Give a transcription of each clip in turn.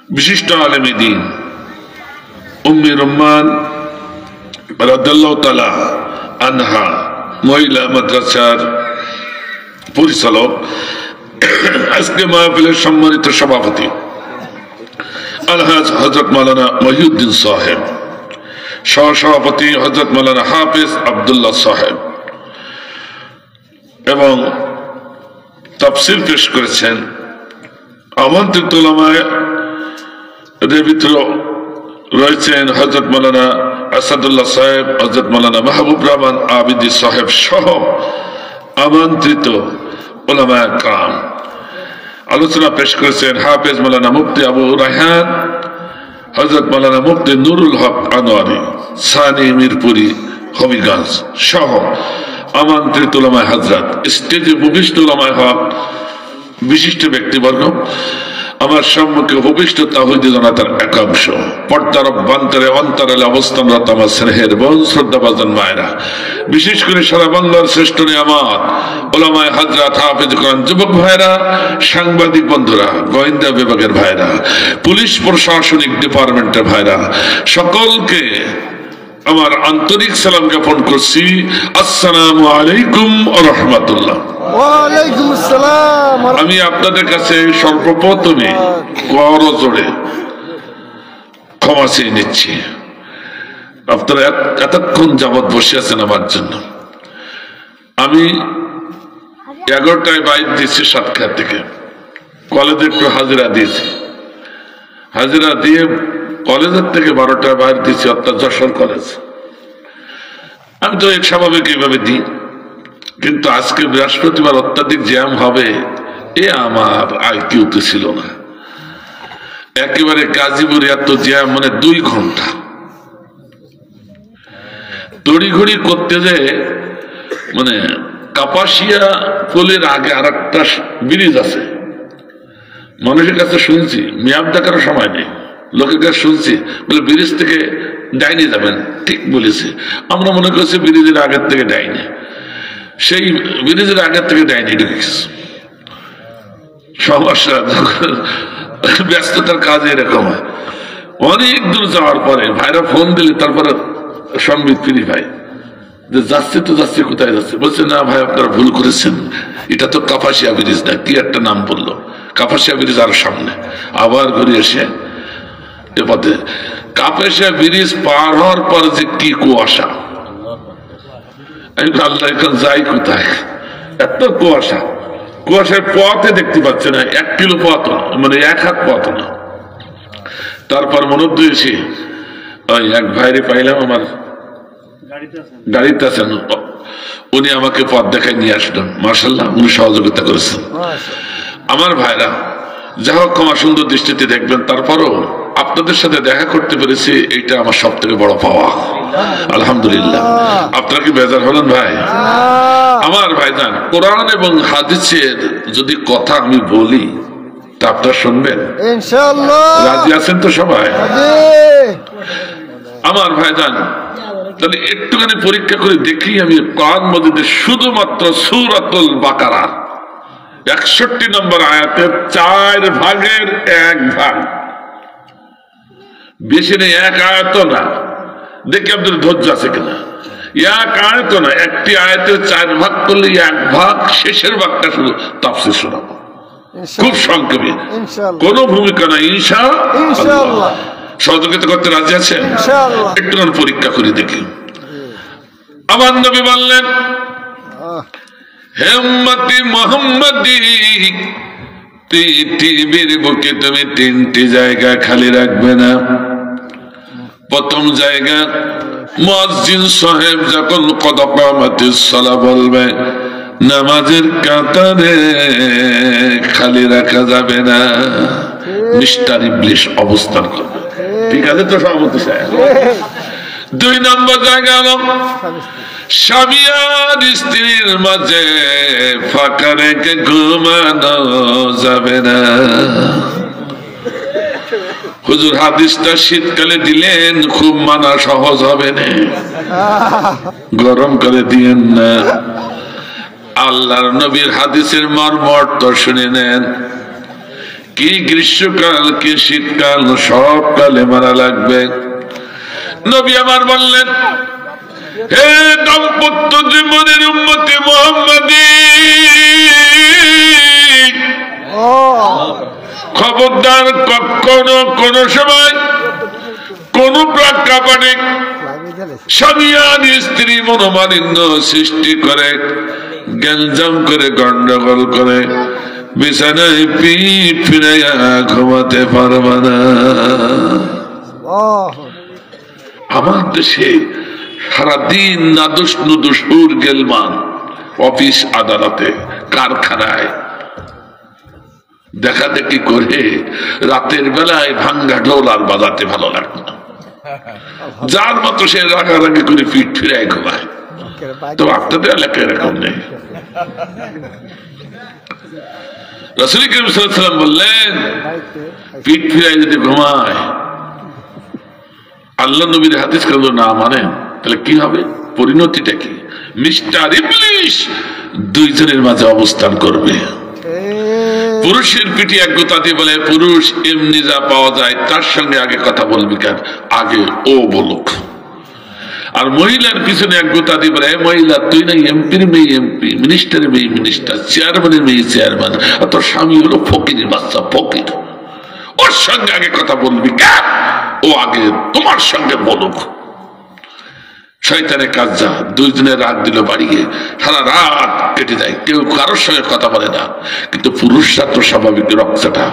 বিশিষ্ট আলেমে দ্বীন উম্মে রুম্মান রাদিয়াল্লাহু তাআলা আনহা মহিলা মাদ্রাসার পরিচালক, আজকে মাহফিলের সম্মানিত সভাপতি আলহাজ হযরত মাওলানা মহিউদ্দিন সাহেব, সহসভাপতি হযরত মাওলানা হাফেজ আব্দুল্লাহ সাহেব এবং তাফসীর পেশ করেছেন আমন্ত্রিত উলামায়ে এদের ভিতরে রয়েছেন হযরত মাওলানা আসাদুল্লাহ সাহেব, হযরত মাওলানা মাহবুব রহমান আবিদি সাহেব সহ আমন্ত্রিত উলামায়ে কেরাম। আলোচনা পেশ করেছেন হাফেজ মাওলানা মুফতি আবু রায়হান, হযরত মাওলানা মুফতি নুরুল হক আনোয়ারি সানি মিরপুরি হবিগঞ্জ সহ আমন্ত্রিত উলামায়ে হযরত, স্টেজে উপবিষ্ট উলামায়ে হক, বিশিষ্ট ব্যক্তিবর্গ, আমার সম্মুখে উপবিষ্ট তাওহীদি জনতার একাংশ, পর্দার অভ্যন্তরে অন্তরালে অবস্থানরত আমার স্নেহের বোন শ্রদ্ধাভাজন মায়েরা, বিশেষ করে সারা বাংলার শ্রেষ্ঠ নিয়ামত উলামায়ে হযরত, হাফেজ কোরআন যুবক ভাইরা, সাংবাদিক বন্ধুরা, গোয়েন্দা বিভাগের ভাইরা, পুলিশ প্রশাসনিক ডিপার্টমেন্টের ভাইরা, সকলকে আমার আন্তরিক সালাম জ্ঞাপন করছি। আসসালামু আলাইকুম ওয়া রাহমাতুল্লাহ। ওয়ালাইকুম আসসালাম। আমি আপনাদের কাছে সর্বপ্রথমে করজোড়ে ক্ষমা চেয়ে নিচ্ছি। আপনারা এতক্ষণ যাবৎ বসে আছেন আমার জন্য। আমি 11টায় বাইর দিয়েছি সাতক্ষীরা থেকে, কলেজে একটু হাজিরা দিয়েছি, হাজিরা দিয়ে কলেজের থেকে 12টায় বাইর দিয়েছি, অর্থাৎ যশোর কলেজ। আমি তো এক স্বাভাবিক এইভাবে দিই, কিন্তু আজকে বৃহস্পতিবার অত্যাধিক জ্যাম হবে এ আমার আইকিউতে ছিল না। একেবারে গাজীপুরে এত জ্যাম, মানে 2 ঘন্টা তড়িঘড়ি করতে যে, মানে কাপাসিয়া পোলের আগে আর একটা ব্রিজ আছে, মানুষের কাছে শুনছি মেয়াদ দেখার সময় নেই, লোকের কাছে শুনছি বলে ব্রিজ থেকে ডাইনে যাবেন, ঠিক বলেছে। আমরা মনে করছি ব্রিজের আগের থেকে ডাইনে, সেই ব্রিজের আগের থেকে ডাইনে ঢুকেছে। সমস্যা, ব্যস্ততার কাজে এরকম হয়। অনেক দূর যাওয়ার পরে ভাইরা ফোন দিলে তারপরে সম্বিত ফিরি ভাই যে যাচ্ছে তো যাচ্ছে, কোথায় যাচ্ছে? বলছে না ভাই আপনারা ভুল করেছেন, এটা তো কাপাসিয়া ব্রিজ না, কি একটা নাম বললো, কাপাসিয়া ব্রিজ আরো সামনে। আবার ঘুরে এসে এ পথে কাপাসিয়া ব্রিজ পার হওয়ার পর যে কি কুয়াশা, আল্লাহ এখন যাই কোথায়, এত কুয়াশা, কুয়াশার পথে দেখতে পাচ্ছে না, 1 কিলো পথ, মানে 1 হাত পথ না। তারপর মনে দিয়েছি ওই এক ভাইরে পাইলাম, আমার গাড়িতে আছেন, উনি আমাকে পথ দেখায় নিয়ে আসলেন, মাশাআল্লাহ উনি সহযোগিতা করেছেন। আমার ভাইরা যা হোক ক্ষমা সুন্দর দৃষ্টিতে দেখবেন, তারপরও আপনাদের সাথে দেখা করতে পেরেছি, এটা আমার সব থেকে বড় পাওয়া, আলহামদুলিল্লাহ। আপনারা কি বেজার হলেন ভাই? আমার ভাইজান, কোরআন এবং হাদিসের যদি কথা আমি বলি তা আপনারা শুনবেন ইনশাআল্লাহ? রাজি আছেন তো সবাই? আমার ভাইজান, তাহলে একটুখানি পরীক্ষা করে দেখি আমি কোরআন মাজিদের শুধুমাত্র সূরাতুল বাকারা 61 নম্বর আয়াতের 4 ভাগের 1 ভাগ, বেশি নেই, 1 আয়াত না, দেখি আপনাদের ধৈর্য আছে কিনা। 1 আয়াত না, একটি আয়াতের 4 ভাগ করলে 1 ভাগ, শেষের ভাগটা শুধু তাফসীর শোনাবো, খুব সংক্ষেপে, কোন ভূমিকা নাই, ইনশাআল্লাহ। সহযোগিতা করতে রাজি আছেন? একটুখানি পরীক্ষা করে দেখি। আমার নবী বললেন, হে উম্মতি মুহাম্মাদি, পৃথিবীর বুকে তুমি 3টি জায়গা খালি রাখবে না। প্রথম জায়গা, মুয়াজ্জিন সাহেব যখন কদ কামাতিস সালাহ বলবে, নামাজের কাতারে খালি রাখা যাবে না, মিস্টার ইবলিশ অবস্থান করবে। ঠিক আছে তো সভাপতি সাহেব? 2 নম্বর জায়গা হলো, স্বামী আর স্ত্রীর মাঝে ফাঁকা রেখে ঘুমানো যাবে না। হুজুর হাদিসটা শীতকালে দিলেন, খুব মানা সহজ হবে না, গরম করে দিয়েন না। আল্লাহর নবীর হাদিসের মর্ম অর্থ শুনে নেন। কি গ্রীষ্মকাল কি শীতকাল সব কালে মারা লাগবে। নবী আমার বললেন, হে দাম্পত্য জীবনের উম্মতে মুহাম্মাদী, খবরদার কখনো কোন সময় কোন প্রেক্ষাপটে স্বামী আর স্ত্রী মনোমালিন্য সৃষ্টি করে, গ্যাঞ্জাম করে, গন্ডগোল করে বিছানায় পিঠ ফিরাইয়া ঘুমাতে পারবে না। আমার দেশে সারাদিন নাদুস নুদুস গেলমান, অফিস আদালতে কারখানায় দেখা দেখি করে রাতের বেলায় ভাঙ্গা ঢোল আর বাজাতে ভালো লাগতো না। যার মতো সে রাগারাগি করে পিঠ ফিরায় ঘুমায়। তো আপনাদের এলাকায় এরকম নেই। রাসূল করিম সাল্লাল্লাহু আলাইহি ওয়াসাল্লাম বললেন, পিঠ ফিরায় যদি ঘুমায়, আল্লাহ নবীর হাদিস কাজ না মানেন, তাহলে কি হবে? পরিণতিটা কি? মিস্টার ইবলিস দুইজনের মাঝে অবস্থান করবে। পুরুষের পিঠে এক গোতা দিয়ে বলে, পুরুষ এমনি যা পাওয়া যায় তার সঙ্গে আগে কথা বলবি কেন, আগে ও বলুক। আর মহিলার পিছনে এক গোতা দিয়ে বলে, মহিলা তুই না এমপির মেয়ে এমপি, মিনিস্টারের মেয়ে মিনিস্টার, চেয়ারম্যানের মেয়ে চেয়ারম্যান, আর তোর স্বামী হলো ফকিরের বাচ্চা ফকির, ওর সঙ্গে আগে কথা বলবি কেন, ও আগে তোমার সঙ্গে বলুক। শয়তানের কাজ যা, দুইজনের রাত দিল বাড়িয়ে, সারা রাত কেটে যায়, কেউ কারোর সঙ্গে কথা বলে না। কিন্তু পুরুষরা তো স্বাভাবিক রক্তটা,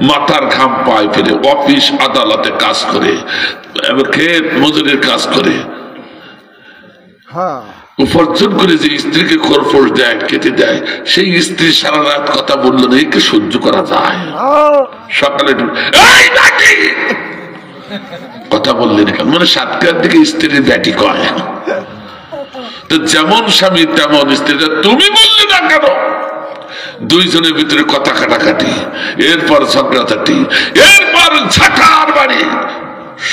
মাথার ঘাম পায়ে ফেলে অফিস আদালতে কাজ করে, ক্ষেত মজুরের কাজ করে, উপার্জন করে যে স্ত্রীকে খরপোশ দেয়, কেটে দেয়, সেই স্ত্রী সারা রাত কথা বললো না, একে সহ্য করা যায়? সকালে কথা বললেন কেন, মানে সাতটার দিকে স্ত্রীর ব্যাটি কয়। তো যেমন স্বামী তেমন স্ত্রী, তুমি বললে না কেন? দুইজনের ভিতরে কথা কাটাকাটি, এরপর ঝগড়াঝাটি, এরপর ঝাঁটার বাড়ি,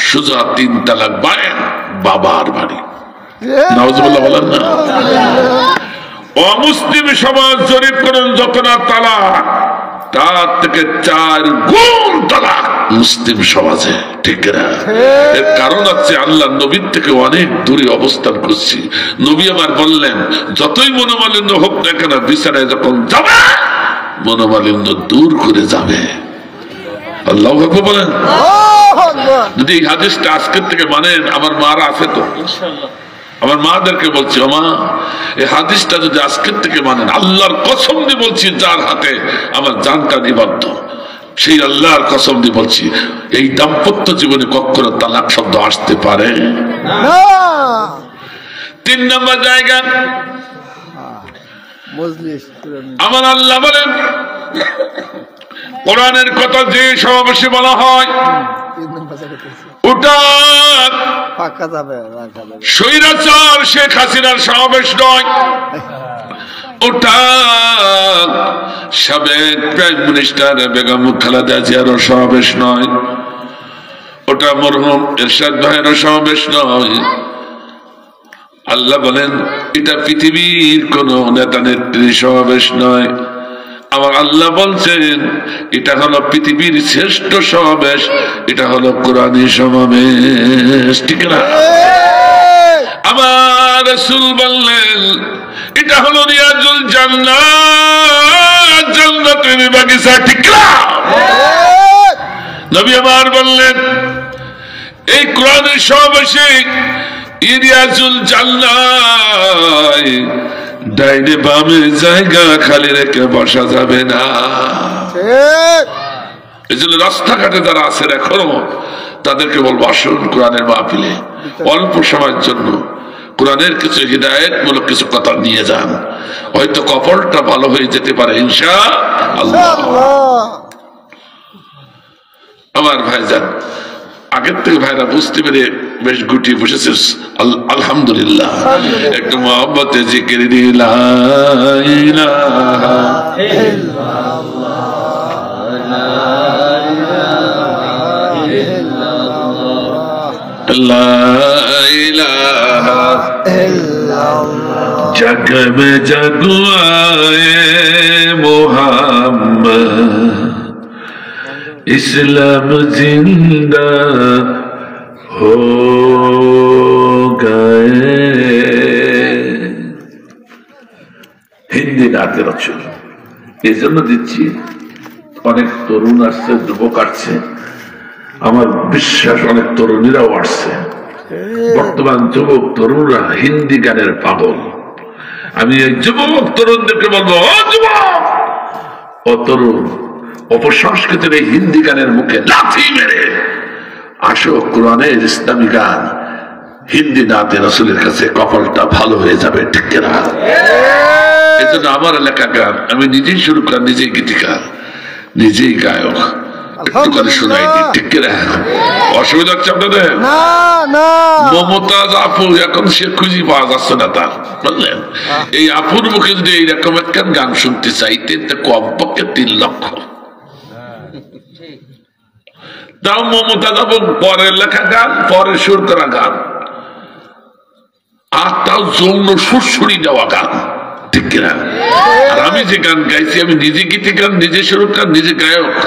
সোজা 3 তালাক বায়েন বাবার বাড়ি। নাউজুবিল্লাহ বলেন না? অমুসলিম সমাজ জরিপ করেন যত না তালাক, তার থেকে 4 গুণ তালাক মুসলিম সমাজে, ঠিক না? এর কারণ আছে আল্লাহ নবীর থেকে অনেক দূরে অবস্থান করছি। নবী আমার বললেন, যতই মনোমালিন্য হোক না কেন, বিছানায় যখন যাবে মনোমালিন্য দূর করে যাবে। আল্লাহু আকবার বলেন। যদি এই হাদিসটা আজকের থেকে মানেন, আমার মারা আছে তো, আমার মাদেরকে বলছি, মা এই হাদিসটা যদি আজকের থেকে মানেন, আল্লাহর কসম দিয়ে বলছি, যার হাতে আমার জানটা নিবদ্ধ, সেই আল্লাহর কসম দিয়ে বলছি, এই দাম্পত্য জীবনে কখনো তালাক শব্দ আসতে পারে না। 3 নম্বর জায়গা, আমার আল্লাহ বলেন, কোরআনের কথা যে সমাবেশে বলা হয়, ওটা স্বৈরাচার শেখ হাসিনার সমাবেশ নয়, ওটা সাবেক প্রাইম মিনিস্টার বেগম খালেদা জিয়ার সমাবেশ নয়, ওটা মরহুম এরশাদ ভাইয়ের সমাবেশ নয়। আল্লাহ বলেন, এটা পৃথিবীর কোন নেতা নেত্রীর সমাবেশ নয়। আমার আল্লাহ বলছেন, এটা হলো পৃথিবীর শ্রেষ্ঠ সমাবেশ, এটা হলো কোরআনী সমাবেশ, ঠিক না? আমার রাসূল বললেন, এটা হলো রিয়াজুল জান্নাত, জান্নাতের বাগিচা, ঠিক না? নবী আমার বললেন, এই কোরআনের সমাবেশে রিয়াজুল জান্নাত, ডাইনে বামে জায়গা খালি রেখে বসা যাবে না। এই জন্য রাস্তাঘাটে যারা আছেন এখনো, তাদেরকে বলবো, আসুন কোরআনের মাহফিলে অল্প সময়ের জন্য কোরআনের কিছু হিদায়াতমূলক কিছু কথা নিয়ে যান, হয়তো কপালটা ভালো হয়ে যেতে পারে ইনশাআল্লাহ। আমার ভাইজান, আগের থেকে ভাইরা বুঝতে পেরে বেশ গুটিয়ে বসেছে, আলহামদুলিল্লাহ। একটু মহব্বতে জিকির লা ইলাহা ইল্লাল্লাহ, লা ইলাহা ইল্লাল্লাহ, জগ মে জগ আয়ে মুহাম্মদ, इस्लाम जिंदा हो गए। হিন্দি নাতে রচল এই জন্য দিচ্ছি, অনেক তরুণ আসছে, যুবক আসছে, আমার বিশ্বাস অনেক তরুণীরাও আসছে। বর্তমান যুবক তরুণরা হিন্দি গানের পাগল। আমি এই যুবক তরুণদেরকে বলবো, ও যুবক, ও তরুণ, অপসংস্কৃতির এই হিন্দি গানের মুখে লাথি মেরে আসো কোরআনের ইসলামী গান, হিন্দি নাতে রাসূলের কাছে কপালটা ভালো হয়ে যাবে। ঠিক না? এই জন্য আমার এলাকা গান আমি নিজেই শুরু করা, নিজেই গীতিকার, নিজেই গায়ক, একটু করে শোনাই দিই। ঠিক না? অসুবিধা হচ্ছে আপনাদের? মমতাজ আপু এখন সে খুঁজি পাওয়া যাচ্ছে না তার, বুঝলেন? এই আপুর মুখে যদি এইরকম একটা গান শুনতে চাইতে কমপক্ষে 3 লক্ষ। তাও মমতাজ আপু পরের লেখা গান, পরে সুর করা গান, আর তাও যৌন সুরসুরি দেওয়া গান। ঠিক কিনা? আর আমি যে গান গাইছি, আমি নিজে গীতিকার, নিজে সুরকার, নিজে গায়ক।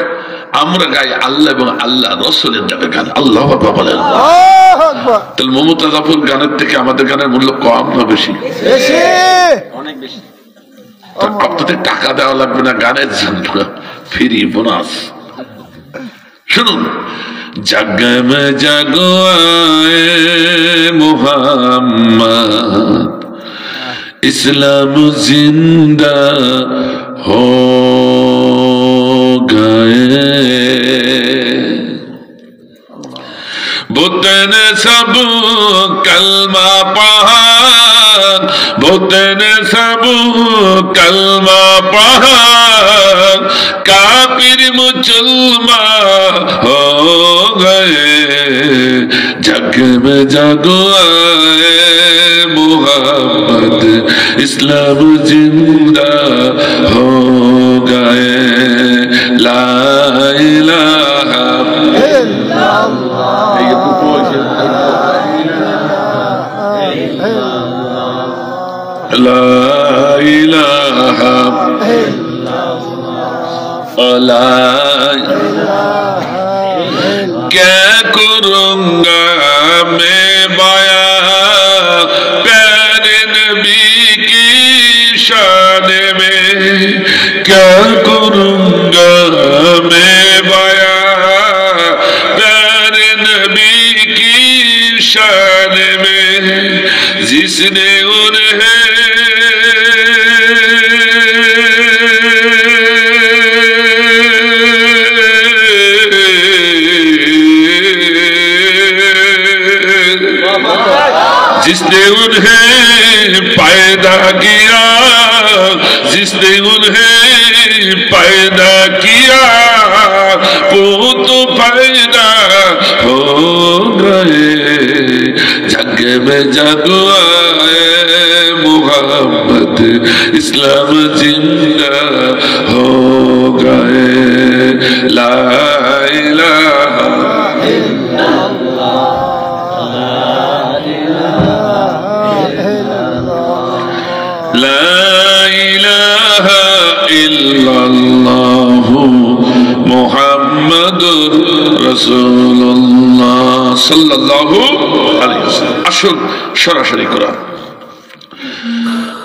আমরা গাই আল্লাহ এবং আল্লাহ রাসূলের নামে গান। আল্লাহু আকবার বলেন। তাহলে মমতাজ আপুর গানের থেকে আমাদের গানের মূল্য কম না বেশি? অনেক বেশি। আপনাদের টাকা দেওয়া লাগবে না গানের জন্য, ফ্রি বোনাস। শুনুন, जग में जगो आए मुहम्मद, इस्लाम जिंदा हो गए। बुद्ध ने सब कलमा पढ़ा, बुद्ध ने सब कलमा पढ़ा, काफिर मुसलमान हो गए। जग में जगो आए मुहम्मद, इस्लाम जिंदा हो गए। ला इलाहा ला इलाहा क्या करूंगा मैं बया प्यारे नबी की शान में, क्या करूंगा मैं बया प्यारे नबी की शान में, जिसने उन्हें जिसने उन्हें पैदा किया, जिसने उन्हें पैदा किया, वो तो पैदा हो गए। जग में जग आए मुहम्मद, इस्लाम जिंदा हो गए। ला इलाहा ইল্লাল্লাহু মুহাম্মাদুর রাসূলুল্লাহ সাল্লাল্লাহু আলাইহি ওয়াসাল্লাম। আসুন সরাসরি কোরআন।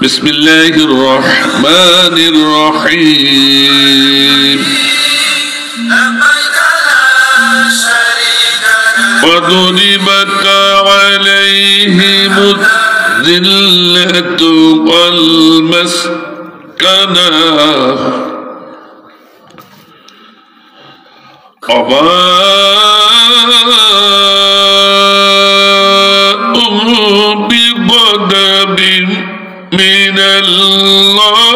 বিসমিল্লাহির রহমানির রহিম। وضربت عليهم الذلة والمسكنة وباءوا بغضب من الله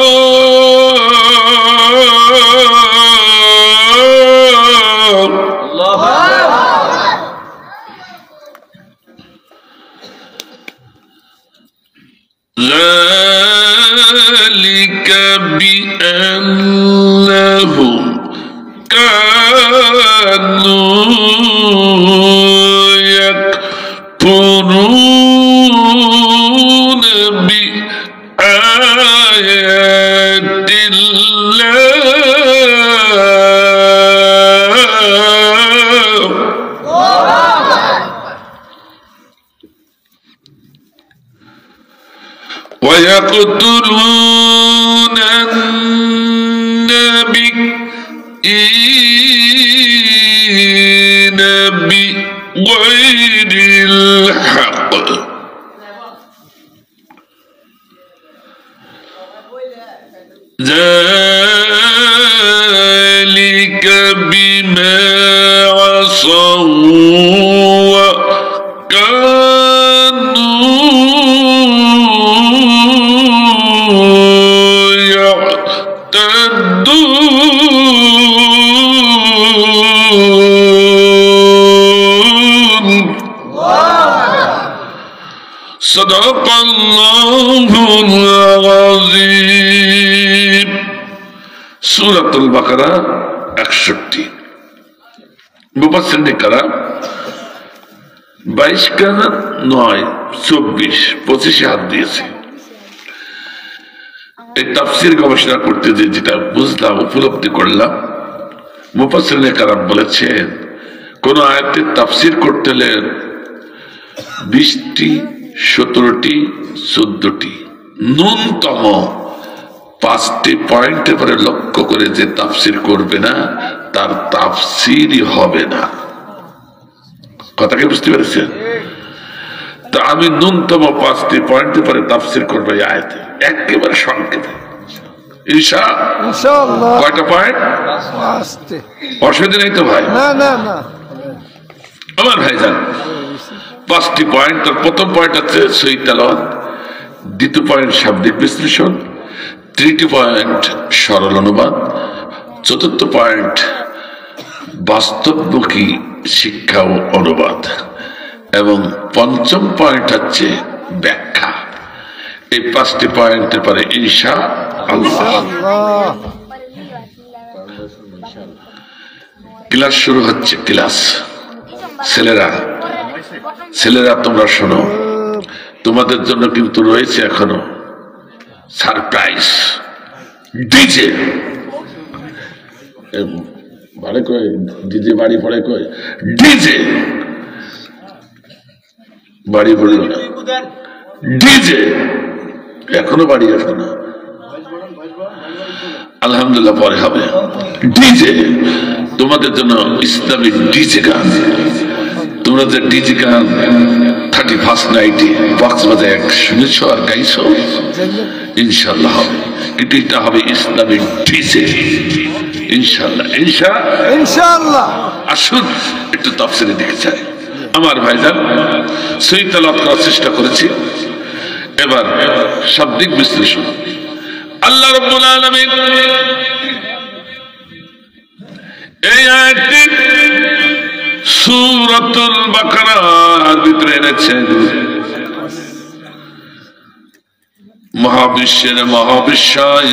ذلك بأنهم كانوا يكفرون بآيات الله يقتلون النبيين بغير الحق ذلك بما عصوا وكانوا يعتدون صدق الله العظيم সূরাতুল বাকারা 61 মুফাসসিরিন কারাম 22 কানা 9 24 25 হাত দিয়েছে এই তাফসীর গবেষণা করতে যেটা বুঝলাম উপলব্ধি করলাম মুফাসসিরিন কারাম বলেছেন কোন আয়াতের তাফসীর করতে হলে 20টি 17টি 14টি ন্যূনতম 5টি পয়েন্টের পরে লক্ষ্য করে যে তাফসীর করবে না তার তাফসীরই হবে না কথা কি বুঝতে পেরেছেন তো আমি ন্যূনতম 5টি পয়েন্টের পরে তাফসীর করব এই আয়াতে একেবারে সংক্ষেপে ইনশাআল্লাহ কয়টা পয়েন্ট 5টি অসুবিধা নেই তো ভাই না না না আমার ভাইজান 5টি পয়েন্ট তার প্রথম পয়েন্ট হচ্ছে সহিহ তেলাওয়াত দ্বিতীয় পয়েন্ট শাব্দিক বিশ্লেষণ তৃতীয় পয়েন্ট সরল অনুবাদ চতুর্থ পয়েন্ট বাস্তবমুখী শিক্ষা ও অনুবাদ এবং পঞ্চম পয়েন্ট হচ্ছে ব্যাখ্যা এই 5টি পয়েন্টের পরে ইনশাআল্লাহ ক্লাস শুরু হচ্ছে ক্লাস ছেলেরা তোমরা শোনো তোমাদের জন্য কিন্তু রয়েছে এখনো সারপ্রাইজ ডিজে বাড়ি কই ডিজে বাড়ি পড়ে কই ডিজে বাড়ি পড়ল না ডিজে এখনো বাড়ি আসে না আলহামদুলিল্লাহ পরে হবে ডিজে তোমাদের জন্য ইসলামী ডিজে গান তোমরা যে ডিজে গান 31st নাইটে বক্স বাজায় শুনেছ আর গাইছো ইনশাআল্লাহ হবে কিন্তু এটা হবে ইসলামী ডিজে ইনশাআল্লাহ ইনশাআল্লাহ আসুন একটু তাফসীরের দিকে যাই আমার ভাইজান সহিহ তেলাওয়াত করার চেষ্টা করেছি এবার শাব্দিক বিশ্লেষণ আল্লাহ রাব্বুল আলামিন এই আয়াতটি সূরাতুল বাকারার ভিতরে এনেছেন মহাবিশ্বের মহাবিশ্বয়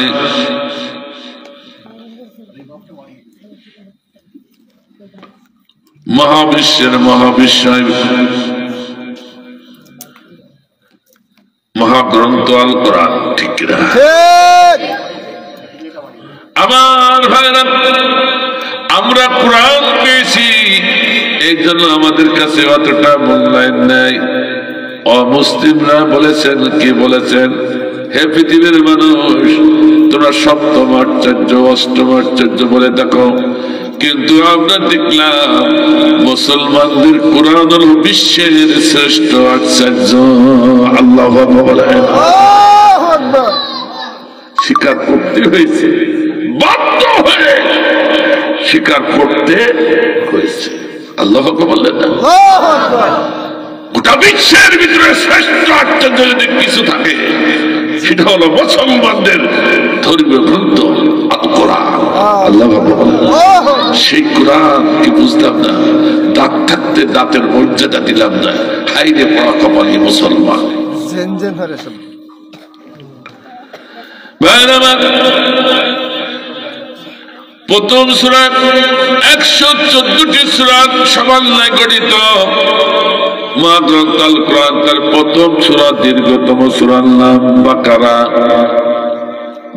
মহাগ্রন্থ আল কোরআন ঠিক কিনা আমার ভাইরা আমরা কোরআন পেয়েছি এই জন্য আমাদের কাছে অতটা মূল্যায়ন নেই অমুসলিমরা বলেছেন কি বলেছেন হে পৃথিবীর মানুষ তোমরা সপ্তম আশ্চর্য অষ্টম আশ্চর্য বলে দেখো কিন্তু আমরা দেখলাম মুসলমানদের কোরআন হল বিশ্বের শ্রেষ্ঠ আশ্চর্য আল্লাহু আকবার স্বীকার করতে হয়েছে বাধ্য হয়ে স্বীকার করতে হয়েছে আল্লাহু আকবার বললেন না গোটা বিশ্বের ভিতরে শ্রেষ্ঠ আশ্চর্য যদি কিছু থাকে সেটা হলো মুসলমানদের ধর্মীয় গ্রন্থ আল কোরআন আল্লাহু আকবার বললেন সেই কোরআন কি বুঝলাম না দাঁত থাকতে দাঁতের মর্যাদা দিলাম না হাইরে পড়া কপালি মুসলমান প্রথম সূরা 114টি সূরা সমন্বয়ে গঠিত মহাগ্রন্থ আল কোরআন তার প্রথম সূরা দীর্ঘতম সূরার নাম বাকারা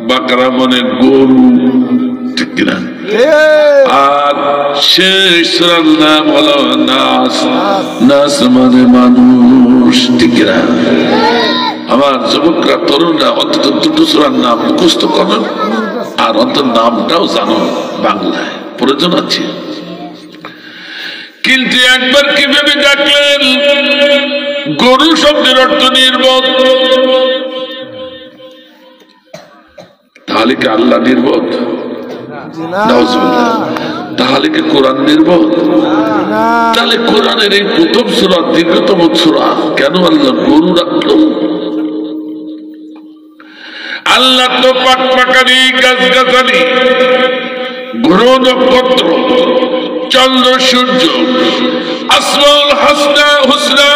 বাকারা মানে গরু ঠিক কিনা আর শেষ সূরার নাম হলো নাস নাস মানে মানুষ ঠিক কিনা আমার যুবকরা তরুণরা অন্তত দুটো সূরার নাম মুখস্থ করো আর অন্তত নামটাও জানো বাংলায়, প্রয়োজন আছে। কিন্তু একবার কিভাবে ডাকলেন গরু শব্দের অর্থ নির্বোধ, তাহলে কি আল্লাহ নির্বোধ? তাহলে কি কোরআন নির্বোধ? তাহলে কোরআনের এই প্রথম সূরা দীর্ঘতম সূরা কেন আল্লাহ গরু রাখলো? আল্লাহ তো পাকপাকারি গাছগাছালি গ্রহ নক্ষত্র চন্দ্র সূর্য আসমাউল হাসনা হুসনা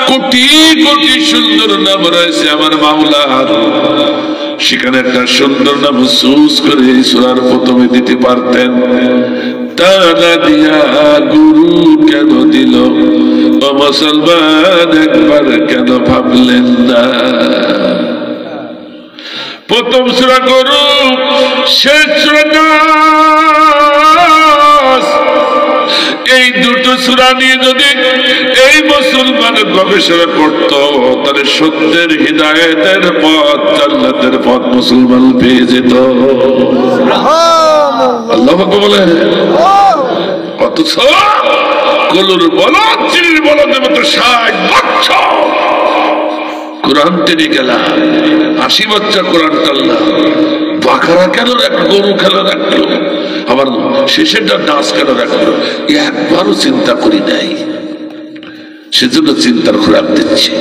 কোটি কোটি সুন্দর নাম রয়েছে আমার মাওলার, সেখানে একটা সুন্দর নাম চুজ করে এই সূরার প্রথমে দিতে পারতেন। তারা দিয়া গুরু কেন দিল ও মুসলমান, একবার কেন ভাবলেন না? প্রথম সূরা গরু, শেষ সূরা নাস, এই দুটো সূরা নিয়ে যদি এই মুসলমান গবেষণা করত তাহলে সত্যের হিদায়াতের পথ জান্নাতের পথ মুসলমান পেয়ে যেত। আল্লাহ বলে অথচ কলুর বলদ চিনির বলদের মতো 60 বছর কোরআন টেনে গেলাম, 80 বছর কোরআন টানলাম, বাকারা কেন রাখলো, গরু কেন রাখলো, আবার শেষেরটা নাচ কেন রাখলো, একবারও চিন্তা করি নাই। সেজন্য চিন্তার খোরাক দিচ্ছে,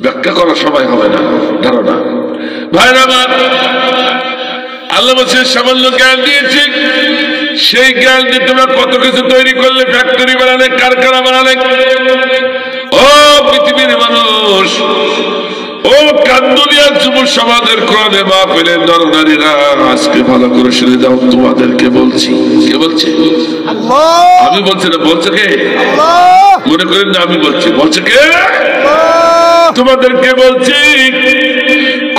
ব্যাখ্যা করার সময় হবে না ধারণা। ভাইরা আমার, আল্লাহ বলছে সামান্য জ্ঞান দিয়েছি, সেই জ্ঞান দিয়ে তোমরা কত কিছু তৈরি করলে, ফ্যাক্টরি বানালে, কারখানা বানালে। ও পৃথিবীর মানুষ, ও কান্দুলিয়া যুব সমাজের কোরআনে মাহফিলের নরনারীরা, আজকে ভালো করে শুনে যাও, তোমাদেরকে বলছি। কে বলছে? আমি বলছি না, বলছে কে? মনে করেন না আমি বলছি, বলছে কে? তোমাদেরকে বলছি।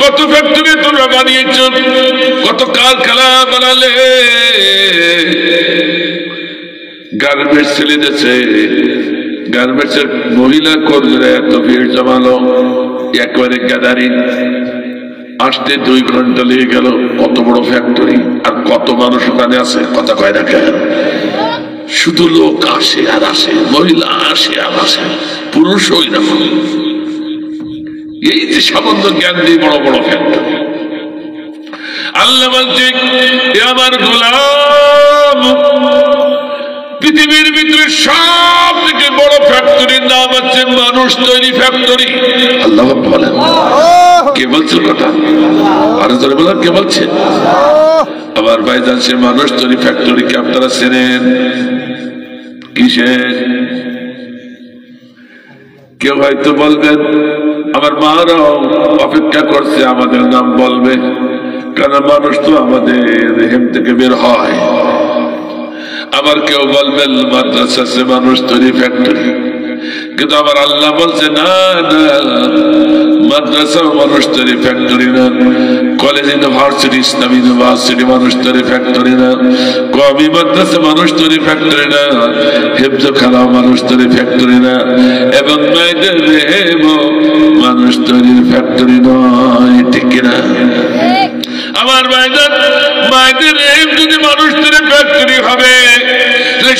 কত ফ্যাক্টরি তোমরা বানিয়েছ, কত কারখানা বানালে, গার্মেন্টস ছেলে দিয়েছে, গার্মেন্টসের মহিলা কর্মীরা এত ভিড় জমালো, একবারে গ্যাদারিং, আসতে 2 ঘন্টা লেগে গেল। কত বড় ফ্যাক্টরি, আর কত মানুষ ওখানে আছে, কথা কয় না কেন? শুধু লোক আসে আর আসে, মহিলা আসে আর আসে, পুরুষ ওই রকম। এই যে সামান্য জ্ঞান দিয়ে বড় বড় ফ্যাক্টরি। আল্লাহ বলছে আমার গোলাম, পৃথিবীর ভিতরে সব থেকে বড় ফ্যাক্টরির নাম হচ্ছে মানুষ তৈরি ফ্যাক্টরি। আল্লাহ বলেন, কে বলছে কথা? আরো ধরে বলেন, কে বলছে? আমার ভাইজান, সে মানুষ তৈরি ফ্যাক্টরিকে আপনারা চেনেন কিসের? কেউ হয়তো বলবেন, আমার মারাও অপেক্ষা করছে আমাদের নাম বলবে, কারণ মানুষ তো আমাদের হেম থেকে বের হয়। আবার কেউ বলবেন মাদ্রাসা সে মানুষ তৈরি ফ্যাক্টরি, কিন্তু আমার আল্লাহ বলছে না না, মাদ্রাসা মানুষ তৈরি ফ্যাক্টরি না, কলেজ ইউনিভার্সিটি ইসলামী ইউনিভার্সিটি মানুষ তৈরি ফ্যাক্টরি না, কওমি মাদ্রাসা মানুষ তৈরি ফ্যাক্টরি না, হেফজখানা মানুষ তৈরি ফ্যাক্টরি না, এবং মায়েদের রেহেম মানুষ তৈরির ফ্যাক্টরি নয়। ঠিক কিনা? আমার ভাইজান, মায়েদের রেহেম যদি মানুষ তৈরি ফ্যাক্টরি হবে,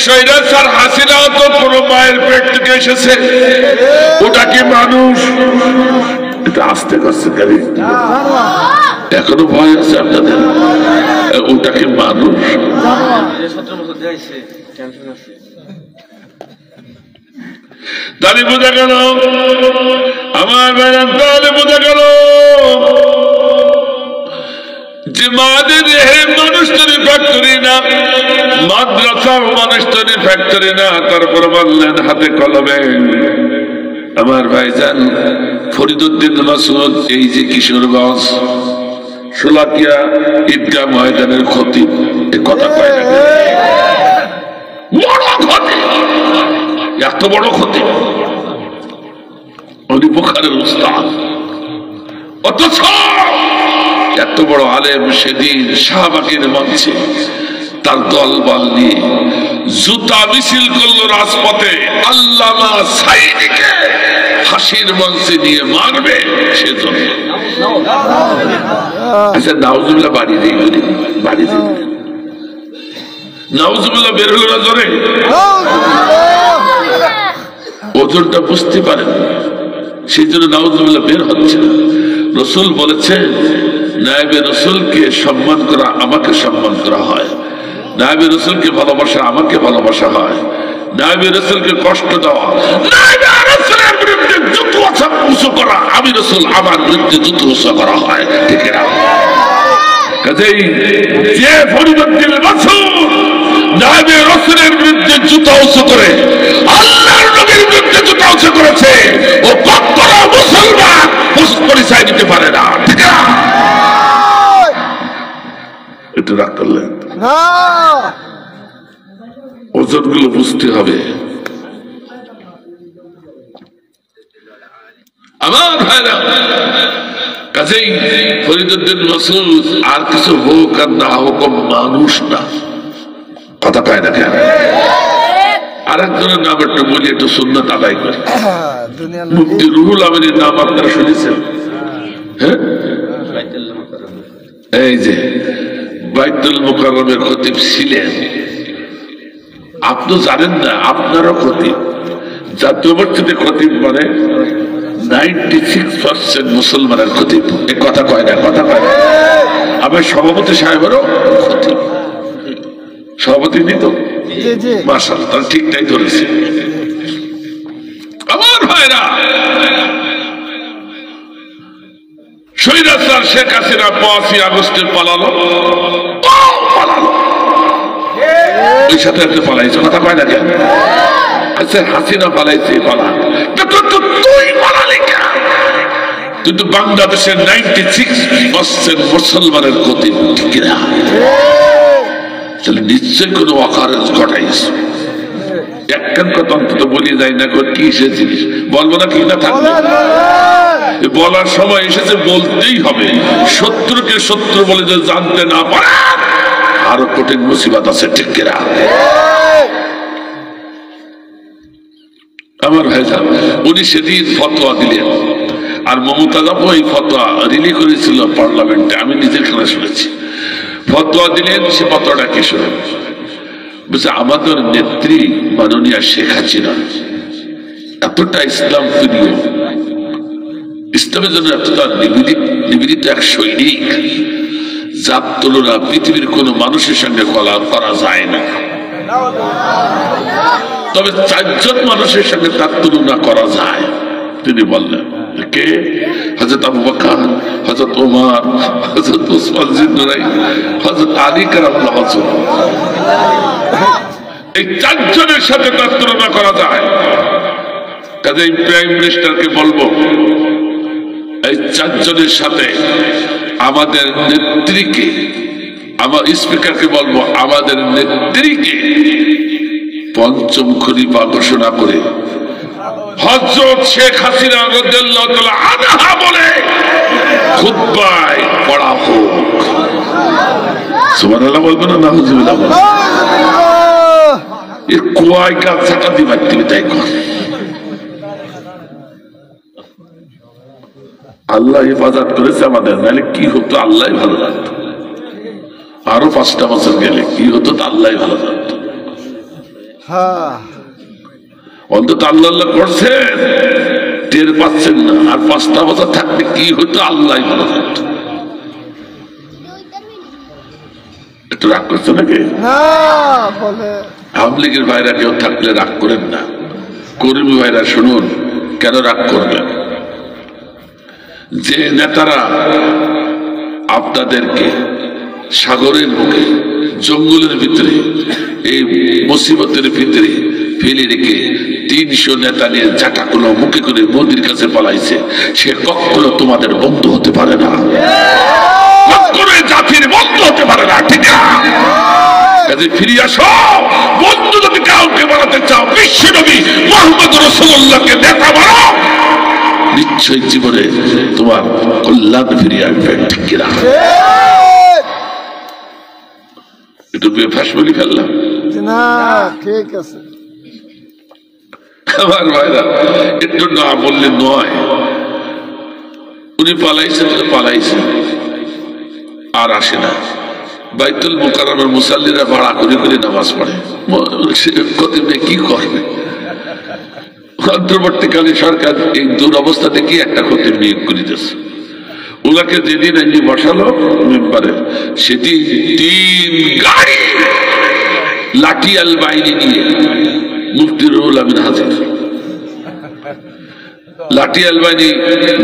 স্বৈরাচার হাসিনাও তো কোনো মায়ের পেট থেকে এসেছে, ওটা কি মানুষ? এটা আস্তে করছে গাড়ি, এখনো ভয় আছে আপনাদের? ওটা কি মানুষ? তাহলে বোঝা গেল আমার ভাইজান, তাহলে বোঝা গেল যে মাদের রেহেম মানুষ তৈরি ফ্যাক্টরি না, মাদ্রাসাও মানুষ তৈরি ফ্যাক্টরি না। তারপর বললেন হাতে কলমে। আমার ভাইজান ফরিদউদ্দিন মাসুদ, এই যে কিশোরগঞ্জ শোলাকিয়া ঈদগাহ ময়দানের খতিব, এ কথা কয় না, বড় খতিব, এত বড় খতিব, উনি বুখারীর উস্তাদ, অথচ এত বড় আলেম সেদিন শাহবাগের মঞ্চে তার দলবল নিয়ে জুতা মিছিল করলো রাজপথে। আল্লামা সাইদিকে ফাঁসির মঞ্চে নিয়ে মারবে সেজন্য। আচ্ছা নাউজুবিল্লাহ বাড়ি দিয়ে গেলি, বাড়ি দিয়ে নাউজুবিল্লাহ বের হলো না জোরে, ওজনটা বুঝতে পারেন, সেই জন্য নাউজুবিল্লাহ বের হচ্ছে না। রসুল বলেছেন নায়েবে রসুলকে সম্মান করা আমাকে সম্মান করা হয়, নায়েবে রসুলকে ভালোবাসা আমাকে ভালোবাসা হয়, নায়েবে রসুলকে কষ্ট দেওয়া, নায়েবে রসুলের বিরুদ্ধে জুতো উঁচু করা, আমি রসুল আমার বিরুদ্ধে জুতো উঁচু করা হয়, ঠিক না? কাজেই যে ফরিদুদ্দিন রাসূল নায়েবে রসুলের বিরুদ্ধে জুতো উঁচু করে আল্লাহর নবীর বিরুদ্ধে জুতো উঁচু করেছে, ও কখনো মুসলমান পরিচয় দিতে পারে না, ঠিক না? একটু রাগ করলেন না, ওজনগুলো বুঝতে হবে। আমার ভাইরা, কাজেই ফরিদুদ্দিন মাসুদ আর কিছু হোক আর না হোক মানুষ না, কথা কয় না কেন? আর একজনের নাম একটু বলি, একটু সুন্নাত আদায় করি। মুফতি রুহুল আমিনের নাম আপনারা শুনেছেন? হ্যাঁ, এই যে বাইতুল মুকাররমের খতিব ছিলেন, আপনি জানেন না, আপনারও খতিব। জাতীয় মসজিদে খতিব মানে 96% মুসলমানের খতিব, এই কথা কয় না, কথা কয় না। আমার সভাপতি সাহেবেরও খতিব, সভাপতি নিত মাশাআল্লাহ, তারা ঠিকটাই ধরেছে। আমার ভাইরা, স্বৈরাচার শেখ হাসিনা 5ই আগস্টে পালালো, ওই সাথে একটা পালাইছে, কথা কয় না কেন? আচ্ছা হাসিনা পালাইছে, পালা তুই পালালি কেন? কিন্তু বাংলাদেশের 96% মুসলমানের ক্ষতি, ঠিক না? তাহলে নিশ্চয় কোনো অকারেন্স ঘটাইছে। একখান কথা অন্তত বলি যায় না, কি সে জিনিস বলবো না, কি না থাকবে বলার সময় এসেছে, বলতেই হবে। শত্রুকে শত্রু বলে যে জানতে না পারে আরো কঠিন মুসিবত আছে, ঠিক কিনা? আমার ভাই সাহেব উনি সেদিন ফতোয়া দিলেন, আর মমতাজ আপু এই ফতোয়া রিলি করেছিল পার্লামেন্টে, আমি নিজের খানে শুনেছি। ফতোয়া দিলেন, সে ফতোয়াটা কি শুনেন? বলছে আমাদের নেত্রী মাননীয়া শেখ হাসিনা এতটা ইসলাম প্রিয়, ইসলামের জন্য এতটা নিবেদিত এক সৈনিক, যার তুলনা পৃথিবীর কোন মানুষের সঙ্গে করা যায় না। তবে 4জন মানুষের সঙ্গে তার তুলনা করা যায়। তিনি বললেন কে? হযরত আবু বকর, হযরত ওমর, হযরত উসমান জিন্নুরাই, হযরত আলী কারামাল্লাহু ওয়াজহু। এই 4 জনের সাথে তার তুলনা করা যায়। কাজেই প্রাইম মিনিস্টারকে বলবো, এই 4 জনের সাথে আমাদের নেত্রীকে, আমার স্পিকারকে বলবো আমাদের নেত্রীকে 5ম খলিফা ঘোষণা করে হযরত শেখ হাসিনা রাদিয়াল্লাহু তাআলা আনহা বলে খুতবায় পড়া হোক। সুবহানাল্লাহ বলবেন না? নাউজুবিল্লাহ বলবেন। এর কোয়াই গাছ ছাটা দিবার তুমি তাই কর। আল্লাহ হেফাজত করেছে আমাদের, নাহলে কি হতো আল্লাহ ভালো জানত। আরো 5টা বছর গেলে কি হতো আল্লাহ ভালো জানত। অন্তত আল্লাহ আল্লাহ করছেন, টের পাচ্ছেন না। আর 5টা বছর থাকলে কি হতো আল্লাহ ভালো জানত। একটু রাগ করছে নাকি? আওয়ামী লীগের ভাইরা কেউ থাকলে রাগ করেন না। কর্মী ভাইরা শুনুন, কেন রাগ করবেন? যে নেতারা আপনাদেরকে সাগরের বুকে, জঙ্গলের ভিতরে, এই মুসিবতের ভিতরে ফেলে রেখে 300 নেতা নিয়ে জাটাগুলো মুখে করে মোদির কাছে পালাইছে, সে কখনো তোমাদের বন্ধু হতে পারে না, কখনো জাতির বন্ধু হতে পারে না, ঠিক না? কাজে ফিরে আসো। বন্ধু যদি কাউকে বানাতে চাও, বিশ্বনবী মুহাম্মদ রাসূলুল্লাহকে নেতা বানাও, নিশ্চয় জীবনে তোমার কল্যাণ ফিরে আসবে, ঠিক না? একটু বেফাস বলি ফেললাম না, ঠিক আছে। আমার ভাইরা একটু না বললে নয়। উনি পালাইছেন পালাইছেন আর আসে না। বাইতুল মুকাররমের মুসাল্লিরা ভাড়া করে করে নামাজ পড়ে, কি করবে? অন্তর্বর্তীকালে সরকার এই দুরবস্থা থেকে একটা খতিব নিয়োগ করিতেছে। ওনাকে যেদিন আইনি বসালো মেম্বারে, সেদিন 3 গাড়ি লাঠিয়াল বাহিনী নিয়ে মুফতি রুহুল আমিন হাজির। লাঠিয়াল বাহিনী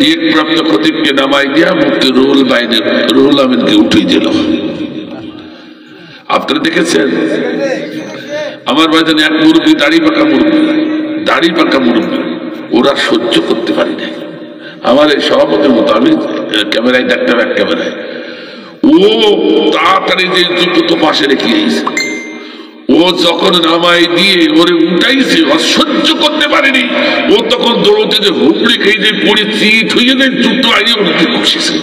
নিয়োগপ্রাপ্ত খতিবকে নামাই দিয়া মুফতি রুহুল আমিনকে উঠিয়ে দিল। আপনারা দেখেছেন? আমার বাড়িতে এক মুরব্বী, দাড়ি পাকা মুরব্বী, ওরা সহ্য করতে পারি না। আমার এই সভাপতির মতো, আমি ক্যামেরায় দেখতাম, এক ক্যামেরায় ও তাড়াতাড়ি যে জুতো পাশে রেখে গেছে, ও যখন নামাই দিয়ে ওরে উঠাইছে, সহ্য করতে পারেনি। ও তখন দৌড়তে যে হুবড়ে খেয়ে যে পড়ে চিট হয়ে যায়, জুতো আইয়ে ওনাকে কষেছে।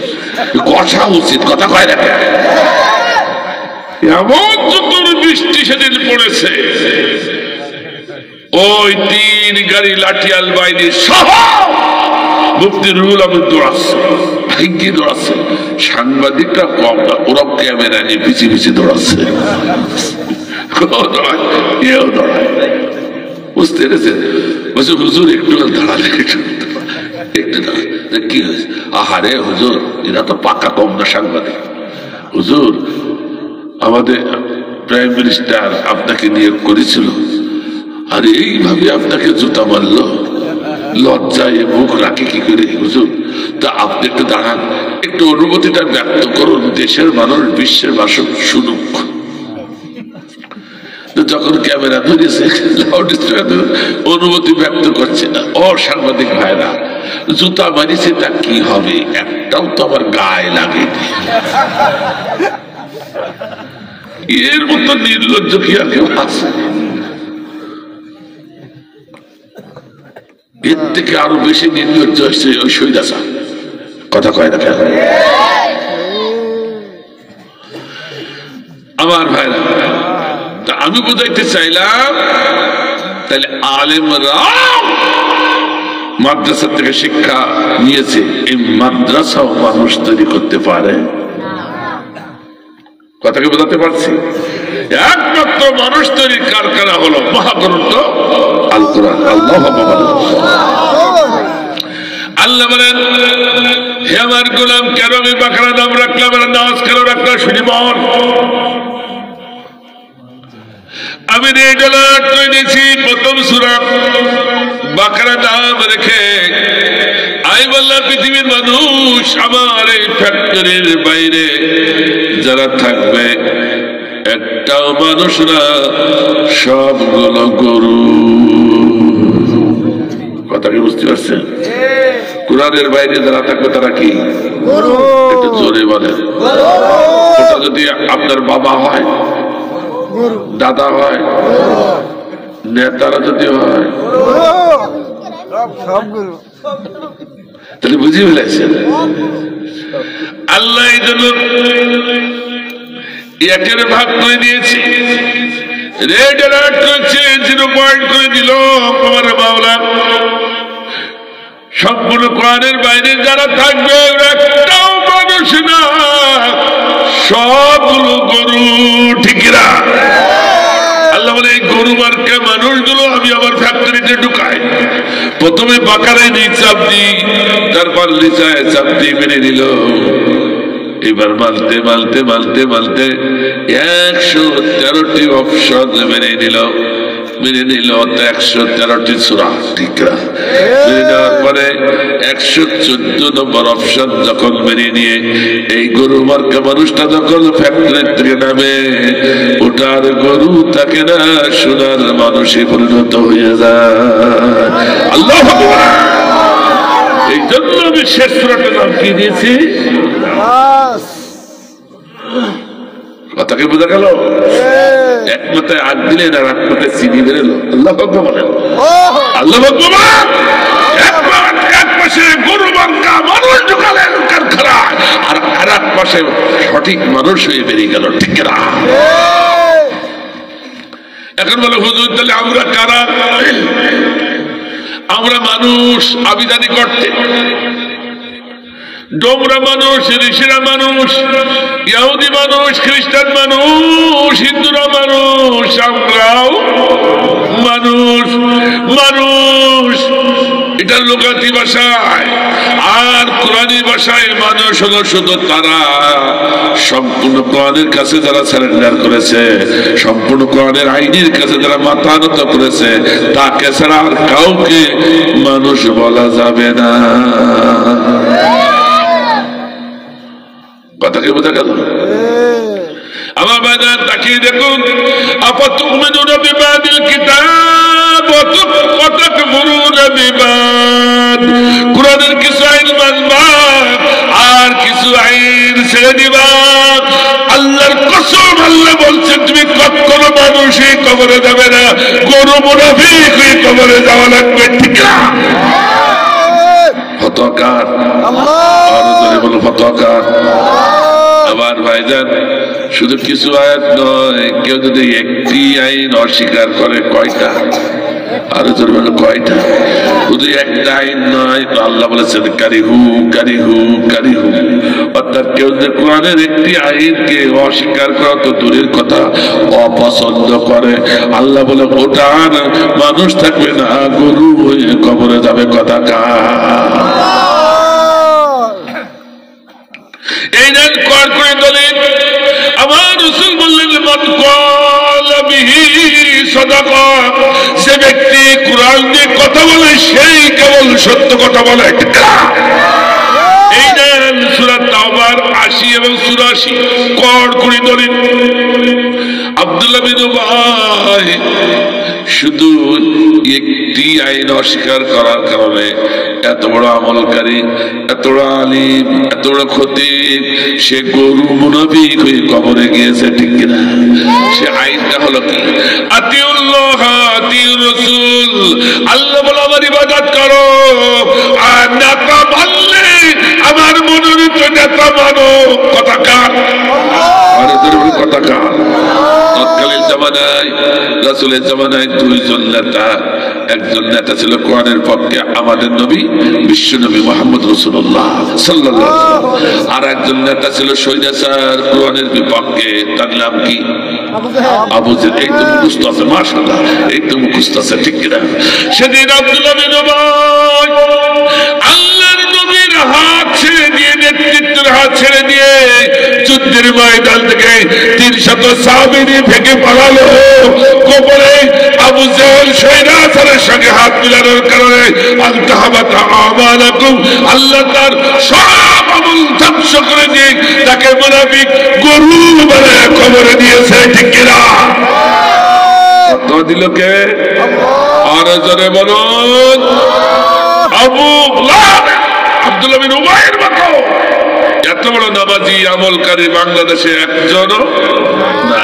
কষা উচিত, কথা কয় না। এমন জুতোর বৃষ্টি সেদিন পড়েছে, ওই 3 গাড়ি লাঠিয়াল বাহিনী সহ মুফতি রুহুল আমিন দৌড়াচ্ছে, ভাইকে দৌড়াচ্ছে। সাংবাদিকরা কম না, ওরা ক্যামেরা নিয়ে পিছিয়ে পিছিয়ে দৌড়াচ্ছে। এও দৌড়ায়, বুঝতে পেরেছেন? বলছে হুজুর একটু দাঁড়ালে, একটু দাঁড়ালে কি হয়েছে? আহারে হুজুর, এরা তো পাকা কম না সাংবাদিক। হুজুর, আমাদের প্রাইম মিনিস্টার আপনাকে নিয়োগ করেছিল, আর এইভাবে আপনাকে জুতা মারলো, লজ্জায় মুখ রাখে কি করে? হুজুর, তা আপনি একটু দাঁড়ান, একটু অনুভূতিটা ব্যক্ত করুন, দেশের মানুষ, বিশ্বের মানুষ শুনুক। যখন ক্যামেরা ধরেছে, অনুভূতি ব্যক্ত করছে না। ও সাংবাদিক ভাইরা, জুতা মারিছে তা কি হবে? একটাও তো আমার গায়ে লাগেনি। এর মতো নির্লজ্জ কি আর কেউ আছে? এর থেকে আরো বেশি নির্লজ্জ হচ্ছে ওই শহীদাসা। কথা কয় না কেন? আমার ভাইরা, তা আমি বুঝাইতে চাইলাম, তাহলে আলেমরা মাদ্রাসা থেকে শিক্ষা নিয়েছে, এই মাদ্রাসাও মানুষ তৈরি করতে পারে। কথাকে বোঝাতে পারছি? একমাত্র মানুষ তৈরির কারখানা হলো মহাগ্রন্থ আল কোরআন। আল্লাহ বলেন, হে আমার গোলাম, কেন আমি বাকারা নাম রাখলাম, নামাজ কেন রাখলাম? শুনি মন, আমি রেড অ্যালার্ট করে দিয়েছি প্রথম সূরা বাকারা নাম রেখে। আমি বললাম, পৃথিবীর মানুষ আমার এই ফ্যাক্টরির বাইরে যারা থাকবে, একটাও মানুষ না, সবগুলো গরু। কথা কি বুঝতে পারছেন? কোরআনের বাইরে যারা থাকবে তারা কি? একটু জোরে বলেন। ওটা যদি আপনার বাবা হয়, দাদা হয়, নেতারা যদি হয়, তাহলে বুঝিয়ে ফেলেছেন। আল্লাহ এই জন্য একের ভাগ করে দিয়েছি, রেড অ্যালার্ট করেছে, 0 পয়েন্ট করে দিল আমার মাওলা। সম্পূর্ণ কোরআনের বাইরে যারা থাকবে, একটাও মানুষ না, সবগুলো গরু। ঠিক না? আল্লাহ বলে, এই গরু মার্কা মানুষগুলো আমি আমার ফ্যাক্টরিতে ঢুকাই। প্রথমে বাকারায় নিয়ে চাপ দিই, তারপর লিচায় চাপ দিয়ে মেনে নিল। এবার মালতে মালতে মালতে মালতে 113টি অপশন মেনে নিল। 113টি সূরা। ঠিক না? মেনে নেওয়ার পরে 114 নম্বর অপশন যখন মেনে নিয়ে এই গরু মার্কা মানুষটা যখন ফ্যাক্টরি থেকে নামে, ওটার গরু থাকে না, সোনার মানুষে পরিণত হয়ে যায়। আল্লাহু আকবার। এই জন্য আমি শেষ সূরাটার নাম কি দিয়েছি? কথাকে বোঝা গেল? এক মাথায় আগ দিলে না, রাত মাথায় চিনি বেরোলো। আল্লাহু আকবার বলেন। আল্লাহু আকবার। এক পাশে গরু মার্কা মানুষ ঢুকালেন কারখানায়, আর আরেক পাশে সঠিক মানুষ হয়ে বেরিয়ে গেল। ঠিক না? এখন বলো হুজুর, তাহলে আমরা কারা? আমরা মানুষ আবিদানি করতে, ডোমরা মানুষ, ঋষিরা মানুষ, ইহুদি মানুষ, খ্রিস্টান মানুষ, হিন্দুরা মানুষ, আমরাও মানুষ। মানুষ এটা লোকাতি ভাষায়, আর কোরআনী ভাষায় মানুষ হলো শুধু তারা সম্পূর্ণ কোরআনের কাছে যারা সারেন্ডার করেছে, সম্পূর্ণ কোরআনের আইনের কাছে যারা মাথা নত করেছে, তাকে ছাড়া আর কাউকে মানুষ বলা যাবে না। কথাকে বোঝা গেল? আমার বাজার তাকিয়ে দেখুন, আফাতুমিনুনা বিবাদিল কিতাব ওয়া তাকফুরুনা বিবাদ। কুরআনের কিছু আইন মানবা আর কিছু আইন ছেড়ে দিবা। আল্লাহর কসম, আল্লাহ বলছেন তুমি কখনো মানুষই কবরে যাবে না, গরু মুনাফিক হয়ে কবরে যাওয়া লাগবে। ঠিক না? ফতোয়াকার আল্লাহ বলো, ফতোয়াকার। আবার ভাইজান শুধু কিছু আয়াত নয়, কেউ যদি একটি আইন অস্বীকার করে, কয়টা? আরো জোর বলো, কয়টা? শুধু একটা আইন নয়, তো আল্লাহ বলেছেন কারিহু কারিহু কারিহু। অর্থাৎ কেউ যদি কোরআনের একটি আইনকে অস্বীকার করা তো দূরের কথা, অপছন্দ করে, আল্লাহ বলে ওটা মানুষ থাকবে না, গরু হয়ে কবরে যাবে। কথা কার? এই নেন কর করে দলিল। আমার রাসূল বললেন মান ক্বালা বিহি সাদাকা, যে ব্যক্তি কোরআন দিয়ে কথা বলে সেই কেবল সত্য কথা বলে। এই নেন সূরা তাওবার 80 এবং 84 কর করে দলিল। আব্দুল্লাহ বিন উবাই শুধু একটি আইন অস্বীকার করার কারণে এত বড় আমলকারী, এত বড় আলিম, এত বড় খতিব, সে গরু মুনাফিক হয়ে কবরে গিয়েছে। ঠিক কিনা? সে আইনটা হলো কি? আতিউল্লাহ আতিউর রাসূল। আল্লাহ বলে আমার ইবাদত করো, আর নেতা মানলে আমার মনোনীত নেতা মানো। কথা কার? কথা কার? তৎকালীন জামানায়, রাসূলের জামানায় দুইজন নেতা। একজন নেতা ছিল কোরআনের পক্ষে, আমাদের নবী বিশ্ব নবী মুহাম্মদ রাসূলুল্লাহ সাল্লাল্লাহু আলাইহি ওয়াসাল্লাম। আর একজন নেতা ছিল স্বৈরাচার, কোরআনের বিপক্ষে। তার নাম কি? আবু জেহেল। এই তো মুখস্থ আছে, মাশাআল্লাহ, এই তো মুখস্থ আছে। ঠিক কিনা? সেদিন আব্দুল্লাহ বিন উবাই আল্লাহর নবীর হাত ছেড়ে দিয়ে, নেতৃত্বের হাত ছেড়ে দিয়ে যুদ্ধের ময়দান থেকে 300 সাহাবী নিয়ে ভেগে পালালো। কবরে আবু জেহেল স্বৈরাচারের সঙ্গে হাত মিলানোর কারণে আলতাহাবাতা আমালাকুম, আল্লাহ তার সব আমল ধ্বংস করে দিয়ে তাকে মুনাফিক গরু বানায় কবরে দিয়েছে। ঠিক কিনা? ফতোয়া দিল কে? আর জোরে বলুন, আবু লাহাব আব্দুল্লাহ বিন উবাইয়ের মতো এত বড় নামাজি আমলকারী বাংলাদেশে একজনও না।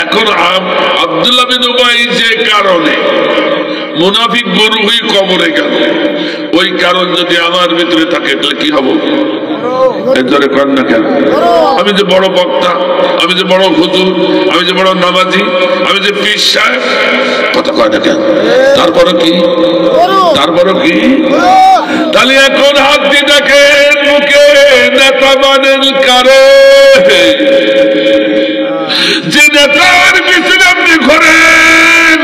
এখন আব্দুল্লাহ বিন উবাই যে কারণে মুনাফিক গরু হয়ে কবরে গেল, ওই কারণ যদি আমার ভিতরে থাকে তাহলে কি হবো? এজরে কর না কেন? আমি যে বড় বক্তা, আমি যে বড় হুজুর, আমি যে বড় নামাজি, আমি যে পীর সাহেব, কথা কয় না কেন? তারপরে কি? তারপরে কি? তাহলে এখন হাত দিয়ে দেখেন মুখে নেতা মানেন কারে? যে নেতার পিছনে আপনি ঘোরেন,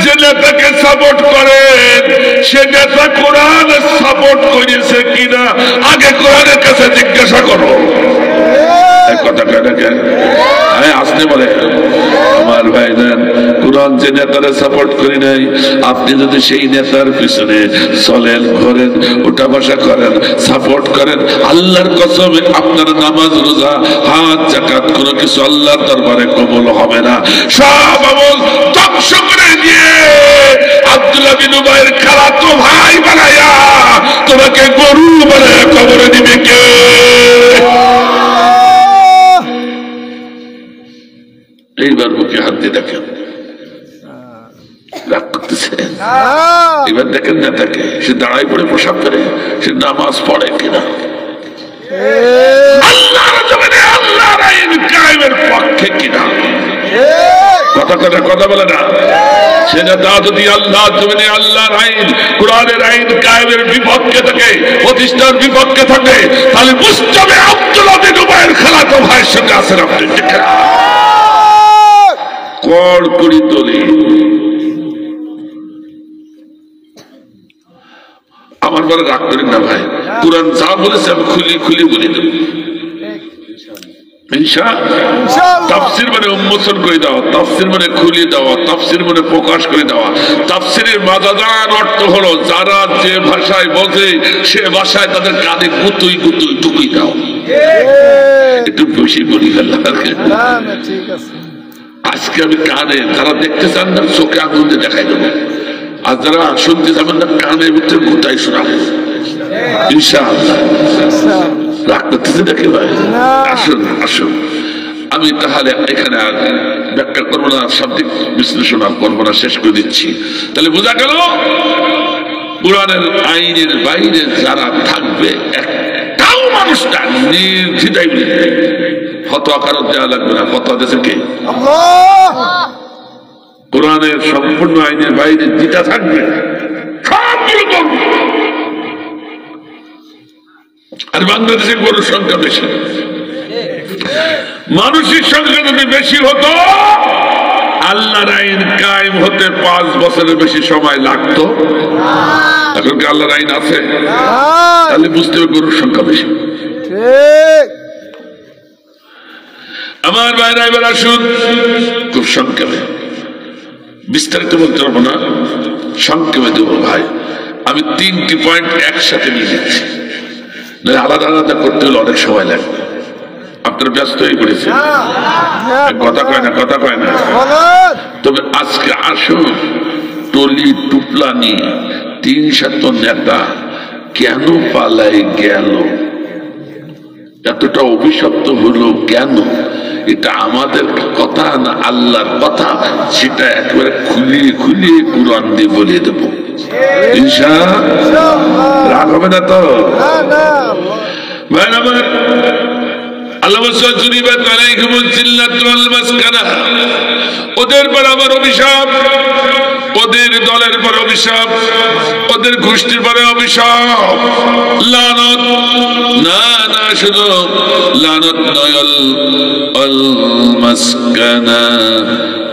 যে নেতাকে সাপোর্ট করেন, সে নেতা কোরআন সাপোর্ট করেছে কিনা আগে কোরআনের কাছে জিজ্ঞাসা করো। কথা কয় না কেন? আসতে বলে আমার ভাইজান, কোরআন যে নেতারা সাপোর্ট করি নাই, আপনি যদি সেই নেতার পিছনে চলেন, ঘোরেন, উঠা বসা করেন, সাপোর্ট করেন, আল্লাহর কসম আপনার নামাজ, রোজা, হাত, যাকাত কোনো কিছু আল্লাহর দরবারে কবুল হবে না। সব আমল ধ্বংস করে দিয়ে আব্দুল্লাহ বিন উবাইয়ের খালাতো ভাই বানায়া তোমাকে গরু বানায়া কবরে দিবে কে? এইবার বুকে হাত দিয়ে দেখেন, রাগ করতেছে। এবার দেখেন নেতাকে, সে দাঁড়াই পড়ে প্রসাব করে, সে নামাজ পড়ে কিনা, আল্লাহর জমিনে আল্লাহর আইন কায়েমের পক্ষে কিনা। কথা বলে না। সেটা তা যদি আল্লাহ জমিনে আল্লাহর আইন কোরআনের আইন কায়েমের বিপক্ষে থাকে, প্রতিষ্ঠার বিপক্ষে থাকে, তাহলে মুস্তাফা আব্দুল্লাহ বিন উবাইর খালাতো ভাইয়ের সঙ্গে আছেন আপনি। কড় করি তোলে আমার বড় রাগ করেন না ভাই, কোরআন যা বলেছে আমি খুলি বলে দেব তাফসীর মানে উন্মোচন করে দেওয়া, তাফসীর মানে খুলে দেওয়া, তাফসীর মানে প্রকাশ করে দেওয়া। তাফসীরের মাজাদার অর্থ হলো যারা যে ভাষায় বোঝে সে ভাষায় তাদের কানে গুতুই ঢুকিয়ে দাও। একটু বেশি বলি ফেললাম। আজকে আমি কানে যারা দেখতে চান না চোখে আঙুল দিয়ে দেখাই দেবো, আর যারা শুনতে যাবেন না কানের ভিতরে গোটাই শোনাবো ইনশাআল্লাহ। রাগ করতেছে দেখে ভাই, আসুন আমি তাহলে এখানে আর ব্যাখ্যা করবো না, শাব্দিক বিশ্লেষণ আর করবো না, শেষ করে দিচ্ছি। তাহলে বোঝা গেল কোরআনের আইনের বাইরে যারা থাকবে একটাও মানুষটা নির্দ্বিধায় ফতোয়া কারণ দেওয়া লাগবে না। ফতোয়া দিয়েছে কে? কোরআনের সম্পূর্ণ আইনের বাইরে যেটা থাকবে সবগুলো করবে। আর বাংলাদেশে গরুর সংখ্যা বেশি, মানুষের সংখ্যা যদি বেশি হতো আল্লাহর আইন কায়েম হতে 5 বছরের বেশি সময় লাগতো। এখন কি আল্লাহর আইন আছে? তাহলে বুঝতে হবে গরুর সংখ্যা বেশি। আমার ভাইরা এবার আসুন, খুব সংক্ষেপে, বিস্তারিত বলতে পারবো না, সংক্ষেপে দেবো ভাই। আমি 3টি পয়েন্ট একসাথে নিয়ে যাচ্ছি, আলাদা আলাদা করতে হলে অনেক সময় লাগবে। আপনারা ব্যস্ত হয়ে পড়েছে, কথা কয় না। তবে আজকে আসুন, টলি টুপলা নিয়ে 300 নেতা কেন পালাই গেল, এতটা অভিশপ্ত হলো কেন, এটা আমাদের কথা না আল্লাহর কথা, সেটা একেবারে খুলিয়ে কোরআন দিয়ে বলে দেবো ইনশাআল্লাহ। রাগ হবে না তো ভাই আমার? আল্লাহ ওদের পর আমার অভিশাপ, ওদের দলের পর অভিশাপ, ওদের গোষ্ঠীর পরে অভিশাপ, লানত। না শুধু লানত নয়, আল মাসকানা,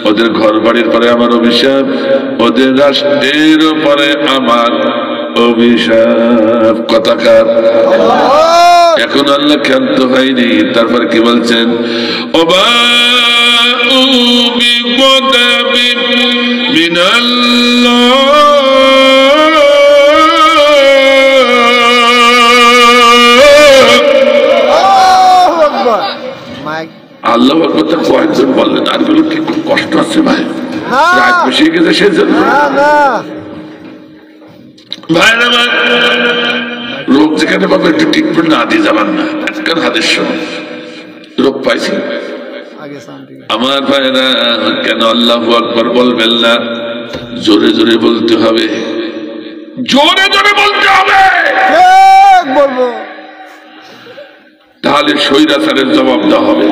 ওদের ঘর বাড়ির পরে আমার অভিশাপ, ওদের রাষ্ট্রের পরে আমার অভিশাপ। কথাকার এখন আল্লাহ ক্ষান্ত হয়নি, তারপর কি বলছেন? আল্লাহ কথা কয়েকজন বললেন, আর গুলো কি কষ্ট আছে ভাই? রাত বসে গেছে সেজন্য ভাই আমার রোগ যেখানে পাবে একটু ট্রিটমেন্ট না দিয়ে যাবেন না। আজকাল হাতের সময় রোগ পাইছি আমার ভাইরা, কেন আল্লাহু আকবার বলবেন না? জোরে জোরে বলতে হবে, জোরে জোরে বলতে হবে, তাহলে স্বৈরাচারের জবাব দেওয়া হবে।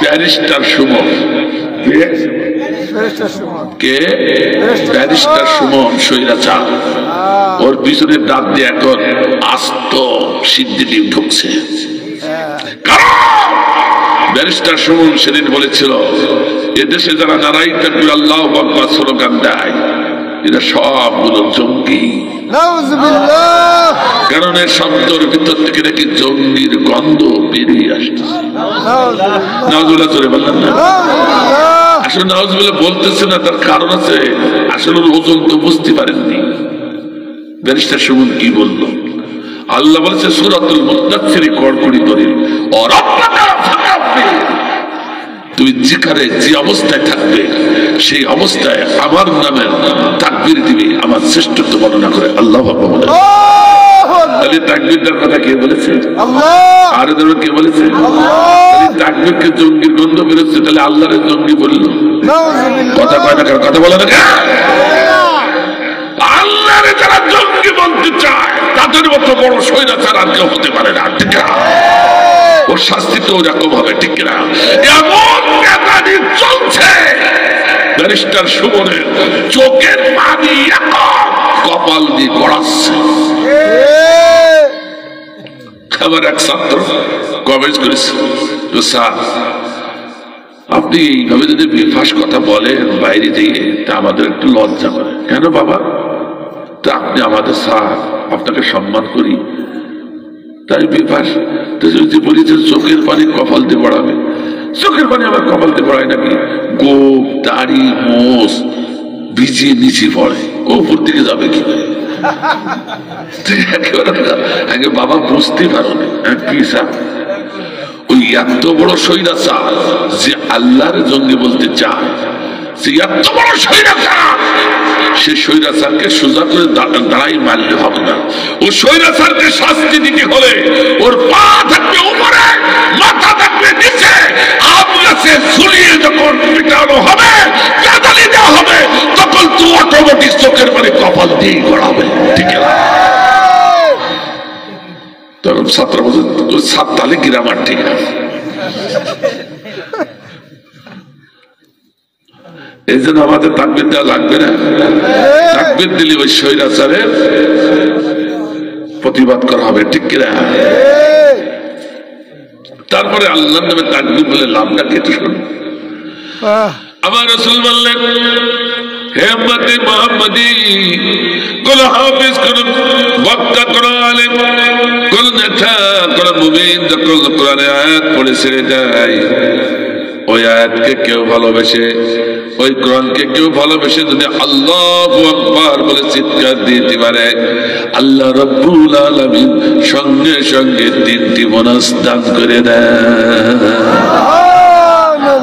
ব্যারিস্টার সুমন কে? ব্যারিস্টার সুমন স্বৈরাচার, ওর পিছনে ডাক দিয়ে এখন আস্ত সিদ্ধি ডিম ঢুকছে। ব্যারিস্টার সুমন সেদিন বলেছিল, এদেশে যারা নারাই তাকবীর আল্লাহু আকবার স্লোগান দেয় এরা সবগুলো জঙ্গি। কারণ এর শব্দের ভিতর থেকে নাকি জঙ্গির গন্ধ বেরিয়ে আসতেছে। নাউজুবিল্লাহ জোরে বললেন না? আসলে নাউজুবিল্লাহ বলতেছে না, তার কারণ আছে, আসলে ওজন তো বুঝতে পারেননি। ব্যারিস্টার সুমন কি বলল? আল্লাহ বলেছে সূরাতুল মুদাথ্থিরে কড়কড়ি করে, তুমি যেখানে যে অবস্থায় থাকবে সেই অবস্থায় আমার নামের তাকবীর দিবে, আমার শ্রেষ্ঠত্ব বর্ণনা করে আল্লাহু আকবার বলে। তাহলে তাকবীরটার কথা কে বলেছে? আল্লাহ। আর এদের কে বলেছে? আল্লাহ। তাকবীরকে জঙ্গির গন্ধ বেরোচ্ছে, তাহলে আল্লাহর জঙ্গি বলল। কথা কয় না, কথা বলে না। আল্লাহর যারা জঙ্গি বলতে চায় তাদের মতো বড় স্বৈরাচার আর কেউ হতে পারে না। ওর শাস্তি তো ওরকম হবে, ঠিক কিনা? এমন নেতানি চলছে, ব্যারিস্টার সুমনের চোখের পানি কপাল দিয়ে গড়াচ্ছে। আমার এক ছাত্র কমেন্ট করেছে, স্যার আপনি এইভাবে যদি বেফাস কথা বলেন বাইরে দিয়ে, তা আমাদের একটু লজ্জা করে। কেন বাবা? তা আপনি আমাদের স্যার, আপনাকে সম্মান করি, তাই বেফাস যদি বলি যে চোখের পানি কপাল দিয়ে পড়াবে, চোখের পানি আবার কপাল দিয়ে পড়ায় নাকি? গোপ দাড়ি মোষ ভিজিয়ে নিচে পড়ে, ওপর দিকে যাবে কি করে? আগে বাবা বুঝতে পারো কি স্যার, ওই এত বড় স্বৈরাচার যে আল্লাহর জঙ্গি বলতে চায়, সে এত বড় স্বৈরাচার, সে স্বৈরাচারকে সোজা করে দাঁড়াই মারলে হবে না। ও স্বৈরাচারকে শাস্তি দিতে হলে ওর পা থাকবে উপরে, মাথা থাকবে নিচে, আম গাছে ঝুলিয়ে যখন পিটানো হবে, কাদালি দেওয়া হবে, তখন তো অটোমেটিক চোখের মানে কপাল দিয়ে গড়াবে, ঠিক না? তখন ছাত্র বলছে সাত তালে গ্রামার, ঠিক আছে। এই জন্য আমাদের তাকবীর দেওয়া লাগবে না, তাকবীর দিলে ওই স্বৈরাচারের প্রতিবাদ করা হবে, ঠিক কিনা? তারপরে আল্লাহর নামে তাকবীর বলে লাভটা কেটে শুনুন। আমার রাসূল বললেন, হে উম্মতে মুহাম্মাদি, কোন হাফেজ, কোন বক্তা, কোন আলেম, কোন নেতা, কোন মুমিন যখন কোরআনের আয়াত পড়ে ছেড়ে যায়, ওই আয়াতকে কেউ ভালোবেসে, ওই কোরআনকে কেউ ভালোবেসে যদি আল্লাহু আকবার বলে চিৎকার দিতে পারে, আল্লাহ রাব্বুল আলামিন সঙ্গে সঙ্গে 3টি বোনাস দান করে দেয়।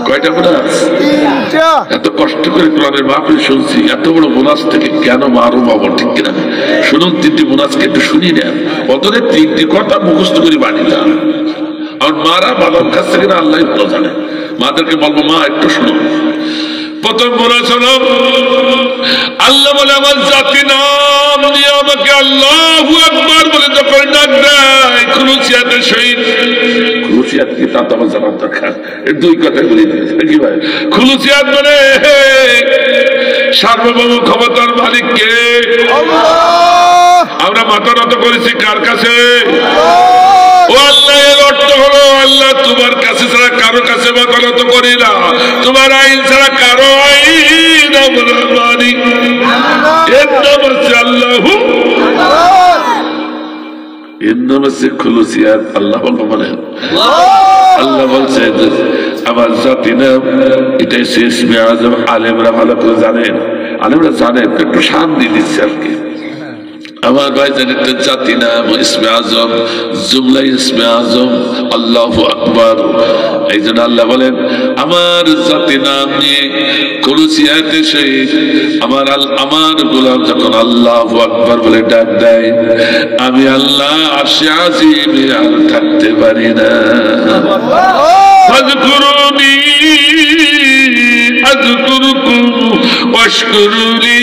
কয়টা বোনাস? এত কষ্ট করে কোরআনের মাহফিল শুনছি, এত বড় বোনাস থেকে কেন মারো বাবা, ঠিক কিনা? শুনুন 3টি বোনাসকে একটু শুনিয়ে নেন। অতরে 3টি কথা মুখস্থ করে বাড়ি না, আর মারা বাবার কাছ থেকে আল্লাহ ভালো জানে। মাদেরকে বলবো, মা একটু শুনুন। প্রথম বোনাস হলো, আল্লাহ বলে আমার জাতি নাম নিয়ে আমাকে আল্লাহু আকবার বলে যখন ডাক দেয়, খুলুসিয়াতের সহিত, খুলুসিয়াত কি তা তো আমার জানার দরকার, এই 2 কথা বলে দিয়েছে কি ভাই? খুলুসিয়াত মানে সার্বভৌম ক্ষমতার মালিক কে? আমরা মাথা নত করেছি কার কাছে? ও আল্লাহ, এর অর্থ হলো আল্লাহ তোমার কাছে ছাড়া কারো কাছে মাথা নত করি না, তোমার আইন ছাড়া কারো আইন আমরা মানি। এর নাম হচ্ছে আল্লাহু, এর নাম হচ্ছে খুলুসিয়াত। আল্লাহ বলেন, আল্লাহ বলছে আমার জাতি নাম, এটাই ইসমে আজম। আলেমরা ভালো করে জানেন, আলেমরা জানেন, একটু শান্তি দিচ্ছে আর কি। আমার ভাই জানেন জাতি নাম ইসমে আজম, জুমলা ইসমে আজম আল্লাহু আকবার। এই জন্য আল্লাহ বলেন আমার জাতি নাম নিয়ে কুলুসিয়াতে শহীদ আমার গোলাম যখন আল্লাহু আকবার বলে ডাক দেয়, আমি আল্লাহ আরশে আজিমে আর থাকতে পারি না। ফাযকুরুনি আযকুরুকুম ওয়াশকুরুলি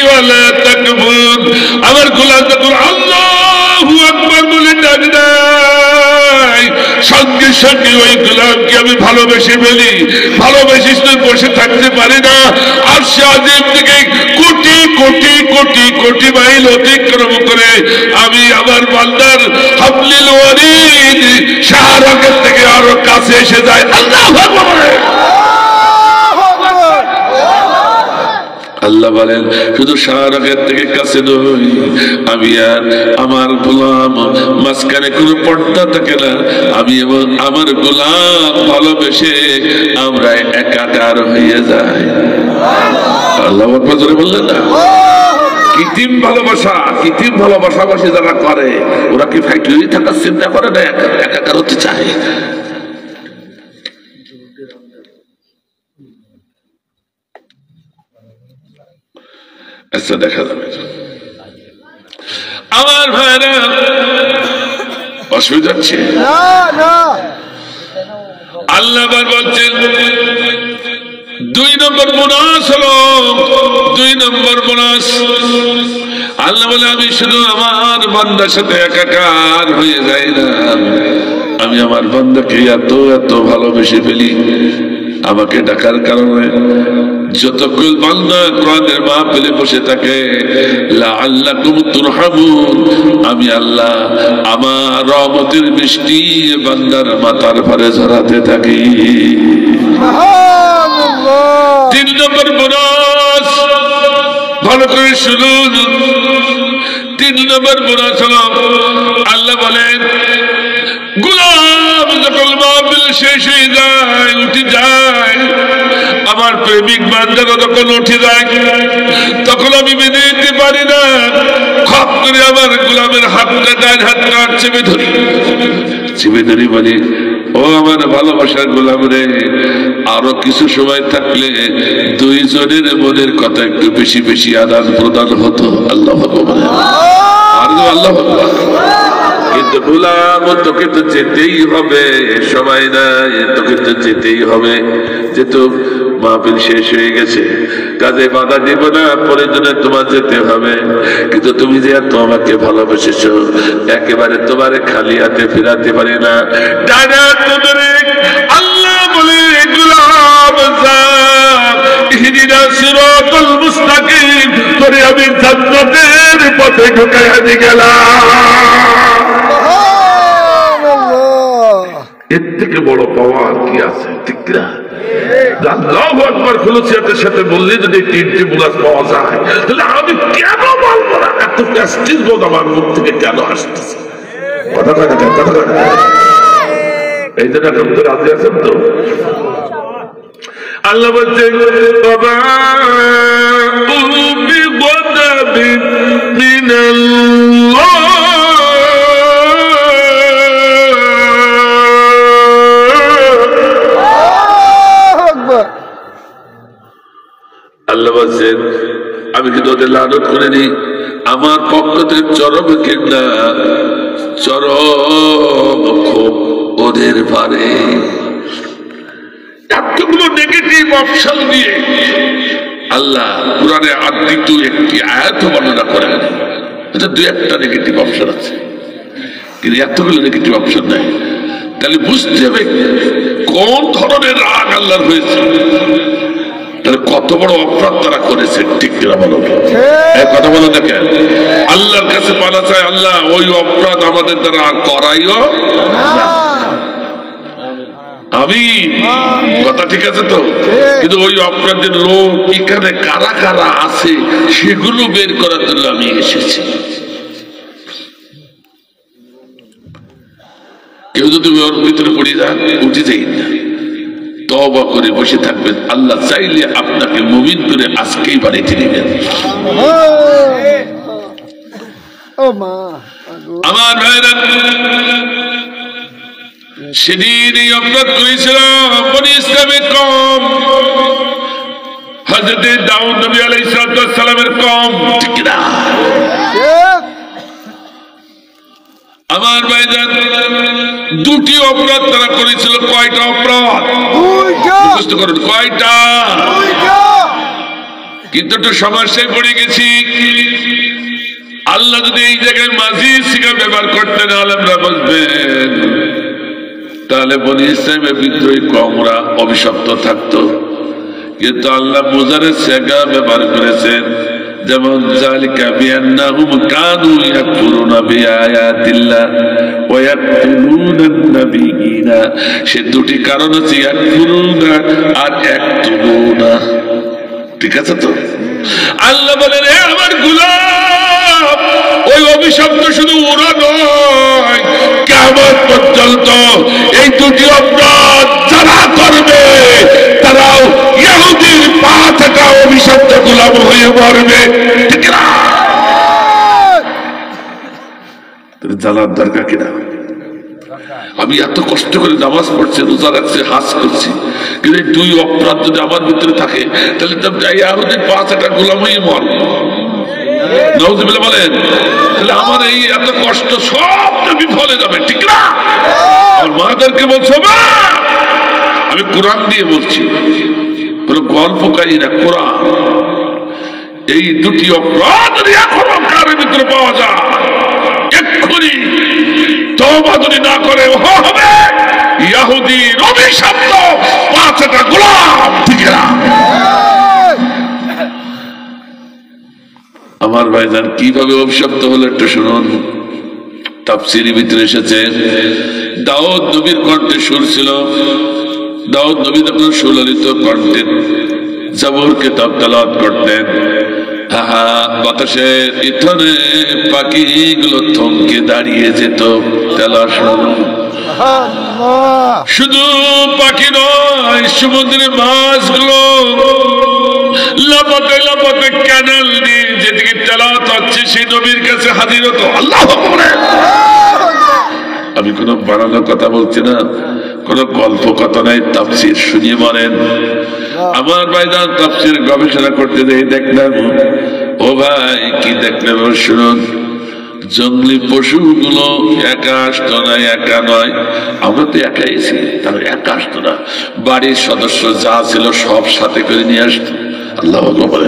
ওয়ালা তাকফুর। আমার গোলাম যখন আল্লাহু আকবার বলে ডাক দেয়, সঙ্গে সঙ্গে ওই গোলামকে আমি ভালোবেসে ফেলি। ভালোবেসে বসে থাকতে পারি না, আরশে আজিম থেকে কোটি কোটি কোটি কোটি মাইল অতিক্রম করে আমি আমার বান্দার হাবলিল ওয়ারিদ শাহরাগের থেকে আরো কাছে এসে যায়। আল্লাহু আকবার। আল্লাহ বলেন শুধু শাহরাগের থেকে কাছে নই, আমি আর আমার গোলাম মাঝখানে কোনো পর্দা থাকে না। আমি এবং আমার গোলাম ভালোবেসে আমরা একাকার হয়ে যাই। আল্লাহ আকবার জোরে বললেন না? কৃত্রিম ভালোবাসা, কৃত্রিম ভালোবাসাবাসী যারা করে ওরা কি ফ্যাক্টরি থাকার চিন্তা করে না, একাকার হতে চায়। আচ্ছা দেখা যাবে। আমার ভাইরা অসুবিধা হচ্ছে আল্লাহ বলছেন 2 নম্বর বোনাস হলো, 2 নম্বর বোনাস আল্লাহ বলে আমি শুধু আমার বান্দার সাথে একাকার হয়ে যাই না, আমি আমার বান্দাকে এত এত ভালোবেসে ফেলি, আমাকে ডাকার কারণে যতক্ষণ বান্দা কোরআনের মাহফিলে বসে থাকে লাআল্লাকুম তুরহামুন, আমি আল্লাহ আমার রহমতের বৃষ্টি বান্দার মাথার উপরে ঝরাতে থাকি। তিন নম্বর বোনাস, ভালো করে শুনুন। তিন নম্বর বোনাস হলো আল্লাহ বলেন গোলাম যখন মাহফিল শেষ হয়ে যায়, উঠে যায়, আমার প্রেমিক বান্দারা যখন উঠে যায় তখন আমি মেনে নিতে পারি না, খপ করে আমার গোলামের হাতটা ডান হাতটা চেপে ধরি বলি, ও আমার ভালোবাসার গোলাম রে, আরো কিছু সময় থাকলে দুইজনের মনের কথা একটু বেশি বেশি আদান প্রদান হতো। আল্লাহ আল্লাহ, কিন্তু গোলাম তোকে তো যেতেই হবে, সময় নাই, তোকে তো যেতেই হবে, যেহেতু মাহফিল শেষ হয়ে গেছে, কাজে বাধা দিব না, প্রয়োজনে তোমার যেতে হবে, কিন্তু তুমি যে এত আমাকে ভালোবেসেছ, একেবারে তোমারে খালি হাতে ফেরাতে পারি না। ডানা তোমারে আল্লাহ বলে গোলাম ইহদিনা সিরাতাল মুস্তাকিম, তোরে আমি জান্নাতের পথে ঢুকাইয়া দিয়ে গেলাম। এর থেকে বড় পাওয়ার কি আছে? ঠিক না? আল্লাহু আকবার খুলুসিয়াতের সাথে বললে যদি তিনটি বোনাস পাওয়া যায়, তাহলে আমি কেন বলবো না? এত প্রেস্টিজ বোধ আমার মুখ থেকে কেন আসতেছে? কথা কথা কথা কথা, এই জন্য এখন তো রাজি আছেন তো? আল্লাহ বলছে বাবা আল্লাহ বলছেন আমি কিন্তু ওদের লানত করে নি, আমার পক্ষ থেকে চরম কিনা চরম ক্ষোভ ওদের পারে। এতগুলো নেগেটিভ অপশন দিয়ে আল্লাহ কোরআনে আর দ্বিতীয় একটি আয়াত বর্ণনা করেন, এটা দুই একটা নেগেটিভ অপশন আছে, কিন্তু এতগুলো নেগেটিভ অপশন নাই। তাহলে বুঝতে হবে কোন ধরনের রাগ আল্লাহর হয়েছে, তাহলে কত বড় অপরাধ তারা করেছে। ঠিক কিনা বলো? কথা বলো দেখেন, আল্লাহর কাছে পানা চায় আল্লাহ ওই অপরাধ আমাদের দ্বারা করাইও আমি, কথা ঠিক আছে তো? কিন্তু ওই অপরাধের লোক এখানে কারা কারা আছে সেগুলো বের করার জন্য আমি এসেছি। কেউ যদি ওর ভিতরে পড়ে যান, উঠে যাই না, তওবা করে বসে থাকবেন, আল্লাহ চাইলে আপনাকে মুমিন করে আজকেই বাড়িতে নেবেন। আমার ভাইরা, সেদিন এই অপরাধ করেছিল বনি ইসরাঈলের কওম, হযরত দাউদ নবী আলাইহিস সালামের কওম। ঠিক না? আমার ভাইজান, দুটি অপরাধ তারা করেছিল। কয়টা অপরাধ? বুঝতে করুন, কয়টা? কিন্তু একটু সমস্যায় পড়ে গেছি। আল্লাহ যদি এই জায়গায় মাঝি শিখা ব্যবহার করতেন, আলেমরা বুঝবেন, তাহলে বনি ইসরাঈলের বিদ্রোহী কওমরা অভিশপ্ত থাকতো। কিন্তু আল্লাহ মুজারের শিখা ব্যবহার করেছেন, যেমন যালিকা বিআন্নাহুম কানু ইয়াকফুরুনা বিআয়াতিল্লাহ ওয়া ইয়াকতুলুনান নাবিয়িনা। সে দুটি কারণ আছে, ইয়াকফুরুনা আর ইয়াকতুলুনা। ঠিক আছে তো? আল্লাহ বলেন হে আমার গোলাম, ওই অভিশপ্ত শুধু ওরা নয়, কিয়ামত পর্যন্ত এই দুটি অপরাধ যারা করবে তারাও ইহুদির পা থেকে অভিশপ্ত গোলাম হয়ে মরবে। ঠিক না? জানার দরকার কিনা? আমি এত কষ্ট করে নামাজ পড়ছি, রোজা রাখছি, হাজ করছি, কিন্তু এই দুই অপরাধ যদি আমার ভিতরে থাকে, তাহলে ইহুদির পা থেকে গোলাম হয়ে মরবে। নাউযুবিল্লাহ বলেন। তাহলে আমার এই এত কষ্ট সব বিফলে যাবে। ঠিক না? আর মাদেরকে বলছো মা, আমি কোরআন দিয়ে বলছি, কোন গল্প কাহি না, কোরআন। এই দুটি অপরাধ এখনো কারের ভিতরে পাওয়া যায়, এক্ষুনি তওবা যদি না করে ও হবে ইহুদির অভিশপ্ত পাঁচটা গোলাম ঠিক না? আমার ভাইজান কিভাবে অভিশপ্ত হলো একটু শুনুন। তাফসীরের ভিতরে এসেছে দাউদ নবীর কণ্ঠে সুর ছিল। দাউদ নবী যখন সুললিত কণ্ঠে জাবুর কিতাব তেলাওয়াত করতেন, বাতাসের ইথনে পাখিগুলো থমকে দাঁড়িয়ে যেত তেলাওয়াত শুনতে। শুধু পাখি নয়, সমুদ্রের মাছগুলো লাফাতে লাফাতে ক্যানেল দিয়ে যেদিকে তেলাওয়াত হচ্ছে সেই নবীর কাছে হাজির হতো। আল্লাহু আকবার। আমি কোনো বানানো কথা বলছি না, কোনো গল্প কথা নাই, তাফসীর শুনিয়ে বলেন। আমার ভাইজান তাফসীর গবেষণা করতে যাই দেখলাম, ও ভাই কি দেখলাম শুনুন, জঙ্গলি পশুগুলো একা আসতো না, একা নয়, আমরা তো একাই এসি, তাহলে একা আসতো না, বাড়ির সদস্য যা ছিল সব সাথে করে নিয়ে আসতো। আল্লাহ বলে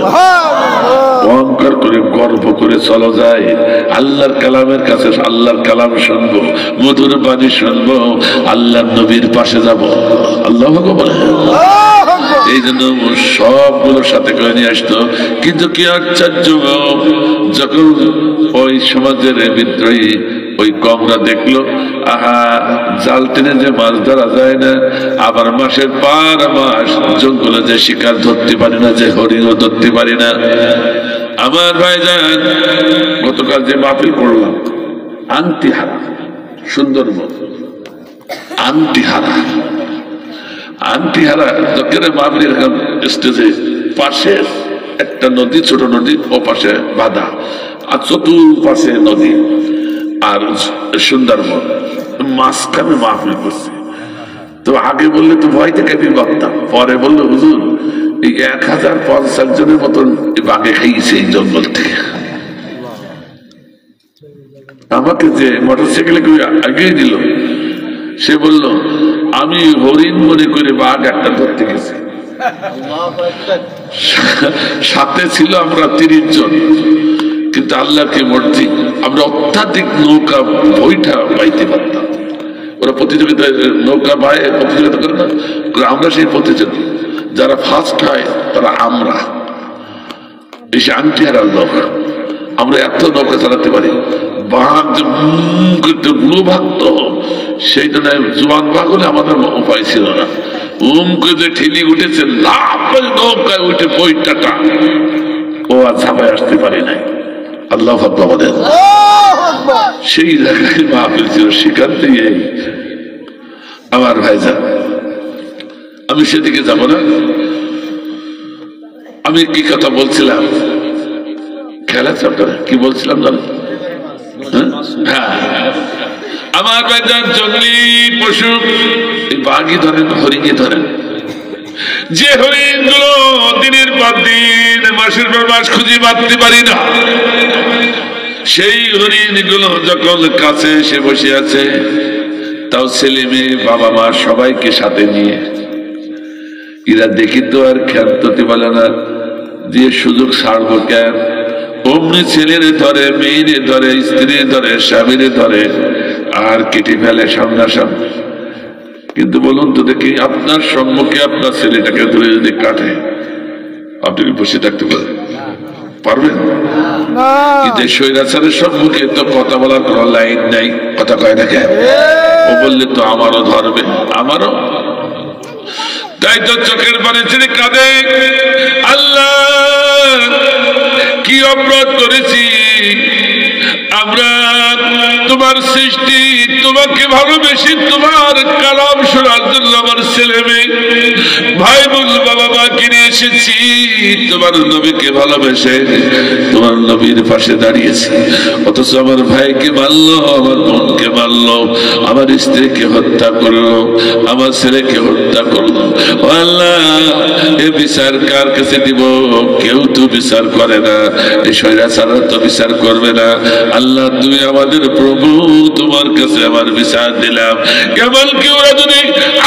অহংকার করে গর্ব করে চলো যায় আল্লাহর কালামের কাছে, আল্লাহর কালাম শুনবো, মধুর বাণী শুনবো, আল্লাহর নবীর পাশে যাব। আল্লাহ বলে এই জন্য সবগুলো সাথে করে নিয়ে আসতো। কিন্তু কি আশ্চর্য, যখন ওই সমাজের বিদ্রোহী ওই কমরা দেখলো আহা জাল টেনে যে মাছ ধরা যায় না, আবার মাসের পার মাস জঙ্গলে যে শিকার ধরতে পারি না, যে হরিণও ধরতে পারি না। আমার ভাইজান গতকাল যে মাহফিল করলাম আংটিহারা, সুন্দরবন আংটিহারা, আংটিহারা দক্ষিণে মাহফিল এরকম স্টেজে পাশে একটা নদী, ছোট নদী, ও পাশে বাঁধা, আর চতুর্পাশে নদী আর সুন্দরবন, মাঝখানে মাহফিল করছে। তো আগে বললে তো ভয় থেকে আমি ভাবতাম, পরে বললো হুজুর এই 1050 জনের মতন বাঘে খাইছে এই জঙ্গল থেকে। আমাকে যে মোটরসাইকেলে আগে দিল, সে বলল আমি হরিণ মনে করে বাঘ একটা ধরতে গেছি, সাথে ছিল আমরা 30 জন, কিন্তু আল্লাহকে মর্জি আমরা অত্যাধিক নৌকা বইটা বাইতে পারতাম। ওরা প্রতিযোগিতা নৌকা বাইয়ে প্রতিযোগিতা করে না, আমরা সেই প্রতিযোগী, যারা ফার্স্ট হয় তারা আমরা। বেশি আংটিহারার লোক, আমরা এত নৌকা চালাতে পারি। বাঘ যে করতে গুলো ভাগতো, সেই জন্য জোয়ান বাঘ হলে আমাদের উপায় ছিল না। করে যে ঠেলি উঠেছে, লাভ করে নৌকায় উঠে বইটাটা ও আর ঝাঁপায় আসতে পারে নাই। আল্লাহ বলেন সেই জায়গায় মাহফিল ছিল, সেখান থেকে আমার ভাইজান আমি সেদিকে যাব না। আমি কি কথা বলছিলাম, খেলা চক্করে কি বলছিলাম জানো? হ্যাঁ, আমার ভাইজান জঙ্গলি পশু বাঘই ধরেন, হরিণই ধরেন, যে হরিণ গুলো দিনের পর দিন মাসের পর মাস খুঁজে মারতে পারি না, সেই হরিণ গুলো যখন কাছে এসে বসে আছে, তাও ছেলে মেয়ে বাবা মা সবাইকে সাথে নিয়ে, এরা দেখি তো আর ক্ষান্ততে পারে না, দিয়ে সুযোগ ছাড়বো কেন, অমনি ছেলেরে ধরে, মেয়েরে ধরে, স্ত্রী ধরে, স্বামীরে ধরে, আর কেটে ফেলে সামনাসামনি। কিন্তু বলুন তো দেখি, আপনার সম্মুখে আপনার ছেলেটাকে ধরে যদি কাটে, আপনি বসে থাকতে পারবেন? কিন্তু স্বৈরাচারের সম্মুখে তো কথা বলার কোন লাইন নাই, কথা কয় না কেন? ও বললে তো আমারও ধরবে, আমারও। তাই তো চোখের পানি ছেড়ে কাঁদে, আল্লাহ কি অপরাধ করেছি আমরা, তোমার সৃষ্টি, তোমাকে ভালোবেসে তোমার কালাম শোনার জন্য আমার ছেলে মেয়ে ভাই বোন বাবা মা কিনে এসেছি, তোমার নবীকে ভালোবেসে তোমার নবীর পাশে দাঁড়িয়েছি, অথচ আমার ভাইকে মারলো, আমার বোনকে মারলো, আমার স্ত্রীকে হত্যা করলো, আমার ছেলেকে হত্যা করলো। আল্লাহ এ বিচার কার কাছে দিব? কেউ তো বিচার করে না, এই স্বৈরাচাররা তো বিচার করবে না। আল্লাহ তুমি আমাদের প্রভু, তোমার কাছে আমার বিচার দিলাম, কেবল কি ওরা যদি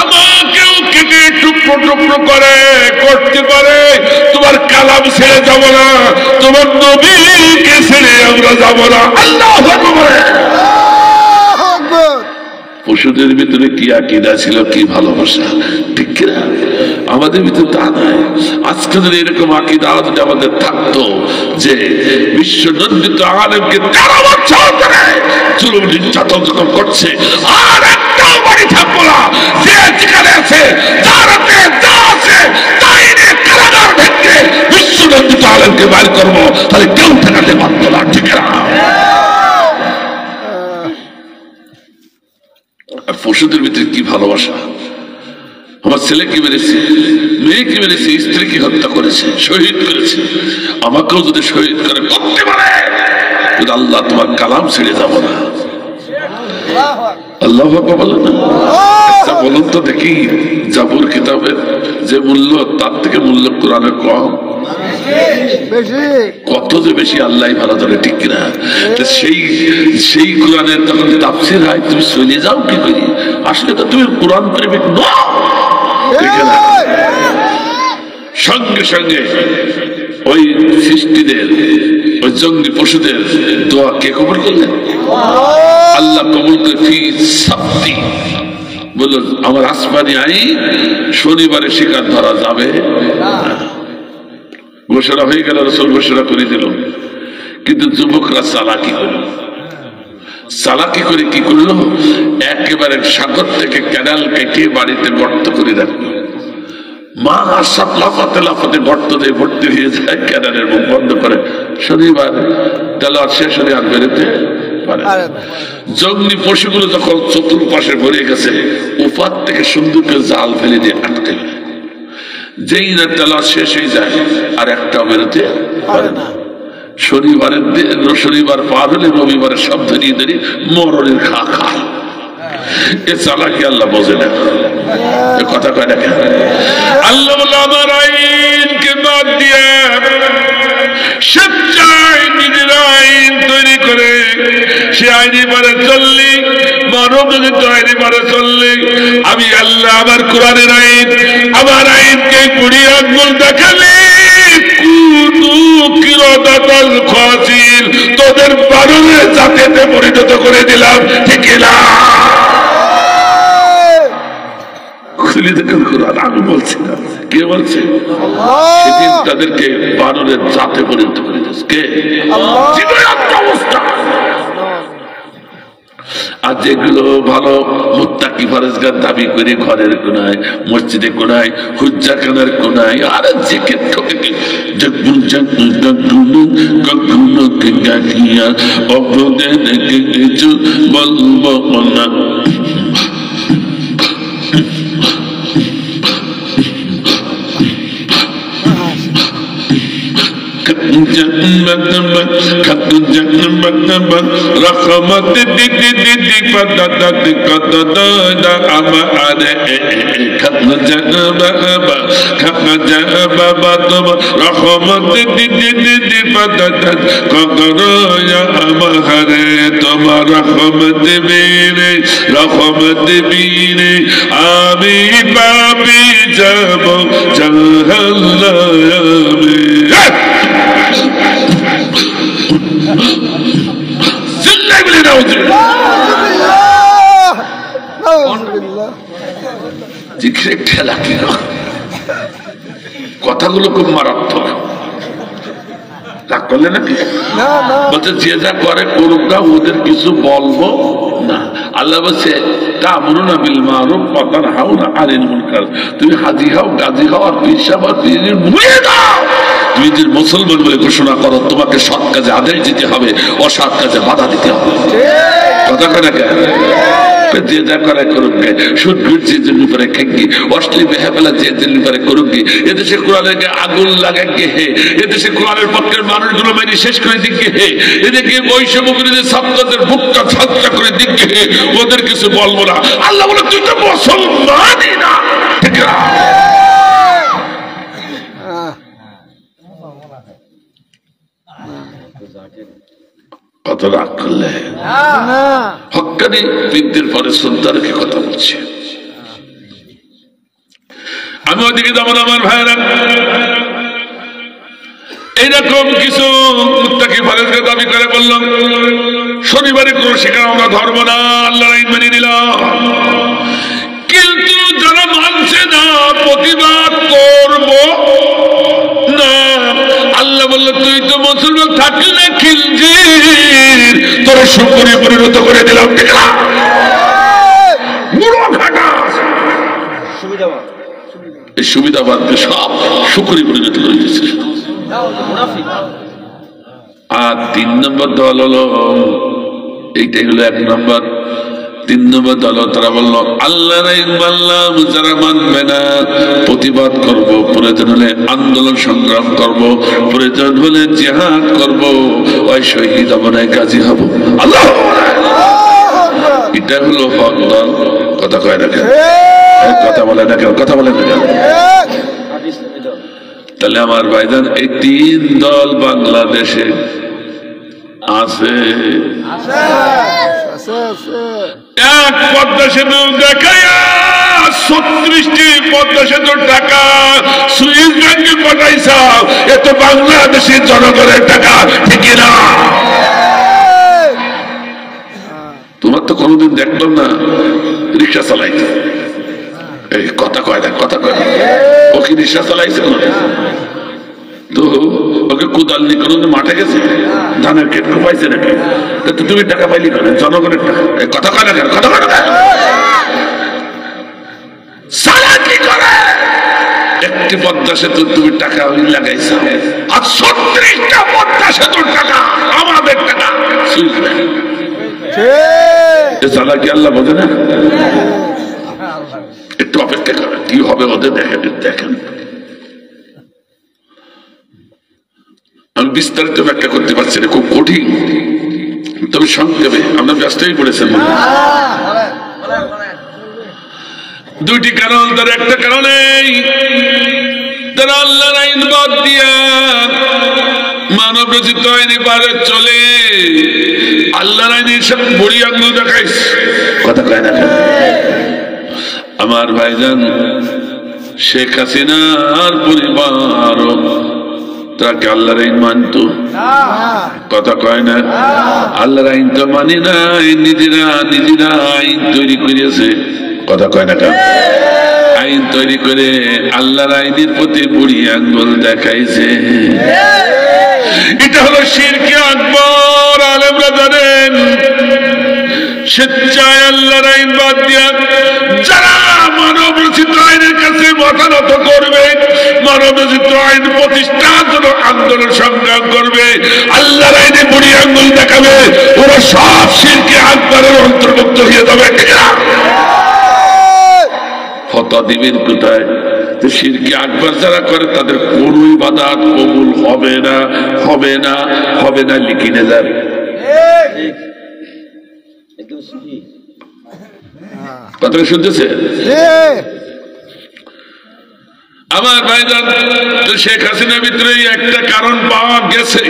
আমাকেও কেটে টুকরো টুকরো করে করতে পারে, তোমার কালাম ছেড়ে যাব না, তোমার নবীকে ছেড়ে আমরা যাব না। আল্লাহু আকবার। পশুদের ভিতরে কি আকীদা ছিল, কি ভালোবাসা, ঠিক কিনা? আমাদের ভিতরে তা নাই। আজকে যদি এরকম আকীদা যদি আমাদের থাকতো যে বিশ্ব নন্দিত আলেমকে 13 বছর ধরে জুলুম নির্যাতন যখন করছে, আর একটাও বাড়ি থাকবো না, যে যেখানে আছে যার হাতে যা আছে তাই নিয়ে কারাগার ভেঙে বিশ্ব নন্দিত আলেমকে বাইর করবো, তাহলে কেউ ঠেকাতে পারত না, ঠিক না? আর পশুদের ভিতরে কি ভালোবাসা! আমার ছেলেকে মেরেছে, মেয়েকে মেরেছে, স্ত্রীকে হত্যা করেছে, শহীদ করেছে। আমাকেও যদি শহীদ করে করতে পারে, আল্লাহ তোমার কালাম ছেড়ে যাব না। আল্লাহ বলেন না? আচ্ছা বলুন তো দেখি, জাবুর কিতাবের যে মূল্য তার থেকে মূল্য কোরআনের কম? কত যে বেশি আল্লাহ ভালো জানে, ঠিক কিনা? সেই কোরআনের তখন তাফসীর হয়, তুমি চলে যাও কি করি? আসলে তো তুমি কোরআন প্রেমিক নও, ঠিক না? সঙ্গে সঙ্গে ওই সৃষ্টিদের, ওই জঙ্গি পশুদের দোয়া কে কবুল করলেন? আল্লাহ কবুল করে ফি সাবতি বলল, আমার আসমানি আইন শনিবারে শিকার ধরা যাবে না। ঘোষণা হয়ে গেল, রাসূল ঘোষণা করে দিল। কিন্তু যুবকরা চালাকি করল, চালাকি করে কি করলো, একেবারে সাগর থেকে ক্যানাল কেটে বাড়িতে গর্ত করে রাখলো। মা সব লাফাতে লাফাতে গর্ত দিয়ে ভর্তি হয়ে যায়, ক্যানালের মুখ বন্ধ করে। শনিবার তেলাওয়াত শেষ হলে আর বেরোতে পারে না। জঙ্গলি পশুগুলো যখন চতুর্পাশে ভরে গেছে, উপার থেকে সুন্দর করে জাল ফেলে দিয়ে আটকে, যেই না তেলাওয়াত শেষ হয়ে যায় আর একটাও বেরোতে পারে না। শনিবার পার হলে রবিবারের সব ধরিয়ে ধরিয়ে মরণের খা খা। এ চালাকি আল্লাহ বোঝে না, এ কথা কয় না কেন? আল্লাহ বলে, আমার আইনকে বাদ দিয়ে সচ্চাই নিজের আইন তৈরি করে সে আইনি পারে চললি, মানব যদি আইনি পারে চললি, আমি আল্লাহ আমার কোরআনের আইন, আমার আইনকে কুড়িয়ে আঙ্গুল দেখালি তোদের বারুদের জাতিতে পরিণত করে দিলাম, ঠিক না? খুলে দেখেন কোরআন, আমি বলছি না, কে বলছে? সেদিন তাদেরকে বানরের জাতে পরিণত করে দিয়েছে কে? অবস্থা। আর যেগুলো ভালো মুত্তাকি পরেজগার দাবি করে ঘরের কোনায়, মসজিদে কোনায়, হুজ্জাখানার কোনায়, আর জেকে ঠকে কিছু বলবো না। আমি পাপি যাব জাহান্নামে। কথাগুলো খুব মারাত্মক, রাগ করলে নাকি? বলছে যে যা করে করুক না, ওদের কিছু বলবো না। আল্লাহ বলছে তা'মুরুনা বিল মা'রুফ ওয়া তানহাউনা আনিল মুনকার। তুমি হাজি হও, গাজী হও, আর পীর সাহেব আর পীরের মুড়িয়ে দাও। তুমি যদি মুসলমান বলে ঘোষণা করো, তোমাকে সৎ কাজে আদেশ দিতে হবে, অসৎ কাজে বাধা দিতে হবে। কথা কয় না কেন? যে যা করে করুক গে, সুদ ঘুষ যে জন্য করে খেঙ্গি, অশ্লীল বেহাবেলা যে জন্য করে করুক গে, এদেশে কোরআনের আগুন লাগাক গে হে, এদেশে কোরআনের পক্ষের মানুষগুলো মেরে শেষ করে দিক গে হে, এদেরকে বৈষম্য করে দিয়ে ছাত্রদের বুকটা ছাত্রা করে দিক গে হে, ওদের কিছু বলবো না। আল্লাহ বলে তুই তো মুসলমানই না, ঠিক না? কত রাগ করলে? হক্কানি বৃদ্ধের পরে সন্তানকে কথা বলছে। আমি ওদিকে যেমন আমার ভাইরা এইরকম কিছু মুত্তাকি পরেজগার দাবি করে বললাম, শনিবারে কোনো শিকার আমরা ধরবো না, আল্লাহর আইন মেনে নিলাম। তুই তো মুসলমান থাকলি না খিলজির, তোর শুকরে পরিণত করে দিলাম। ঠিক না? বুড়ো ঘাটা এই সুবিধাবাদ সব শুকরে পরিণত করে দিয়েছে। আর 3 নম্বর দল হলো, এইটাই হলো 1 নম্বর। 3 নম্বর দল তারা বললো আল্লাহ আইন মানলাম, যারা মানবে না প্রতিবাদ করব, প্রয়োজন হলে আন্দোলন সংগ্রাম করব, প্রয়োজন হলে জিহাদ করব, ওই শহীদ হব না গাজী হব। আল্লাহ, এটা হলো হক দল। কথা কয় না কেন? কথা বলে না কেন? কথা বলে না কেন? তাহলে আমার ভাইজান এই 3 দল বাংলাদেশে আছে। এক পদ্মা সেতু দেখাইয়া 36টি পদ্মা সেতুর টাকা সুইস ব্যাংকে পাঠাইছ, এত বাংলাদেশের জনগণের টাকা। ঠিক না? তোমার তো কোনোদিন দেখলাম না রিক্সা চালাইতে। এই কথা কয় না, কথা কয় না। ও কি রিক্সা চালাইছে? তো ওকে কোদাল নিয়ে কোনোদিন মাঠে গেছে, ধানের ক্ষেত পাইছে নাকি? তো তুমি টাকা পাইলি কেন? জনগণের টাকা। কথা কয় না কেন? কথা কয় না কেন? সারা কি করে? একটি পদ্মা সেতু তুমি টাকা লাগাইছ, আর 36টা পদ্মা সেতুর টাকা আমাদের টাকা। সালা কি আল্লাহ বোঝে না? একটু অপেক্ষা করেন, কি হবে ওদের দেখেন। দেখেন, আমি বিস্তারিত ব্যাখ্যা করতে পারছি না, খুব কঠিন। তবে সংক্ষেপে, আমরা ব্যস্ত হয়ে পড়েছেন। 2টি কারণ। তার একটা কারণেই তারা আল্লাহর আইন বাদ দিয়া মানব রচিত আইনে পারে চলে। আল্লাহর আইনের সাথে বড়ি আঙ্গুল দেখাইস। কথা কয় না কেন? আমার ভাইজান শেখ হাসিনার পরিবারও তাকে আল্লাহর আইন মানত। কথা কয় না? আল্লাহর আইন তো মানি নাই, নিজেরা আইন তৈরি করেছে। কথা কয় না কেন? আইন তৈরি করে আল্লাহর আইনের প্রতি বুড়ি আঙ্গুল দেখাইছে। এটা হলো শিরকে আকবর। আলেমরা জানেন, স্বেচ্ছায় আল্লাহর আইন বাদ দিয়া যারা মানব রচিত আইনের কাছে মাথা নত করবে, মানব রচিত আইন প্রতিষ্ঠার জন্য আন্দোলন সংগ্রাম করবে, আল্লাহর আইনে বুড়ি আঙ্গুল দেখাবে, ওরা সব শিরকে আকবরের অন্তর্ভুক্ত হয়ে যাবে। ফতোয়া দিবেন কোথায়? তো শিরকে আকবর যারা করে তাদের কোন ইবাদত কবুল হবে না, হবে না, হবে না, লিখিনে যাবে। কথা শুনতেছে আমার ভাইজান? তো শেখ হাসিনার ভিতরে একটা কারণ পাওয়া গেছে,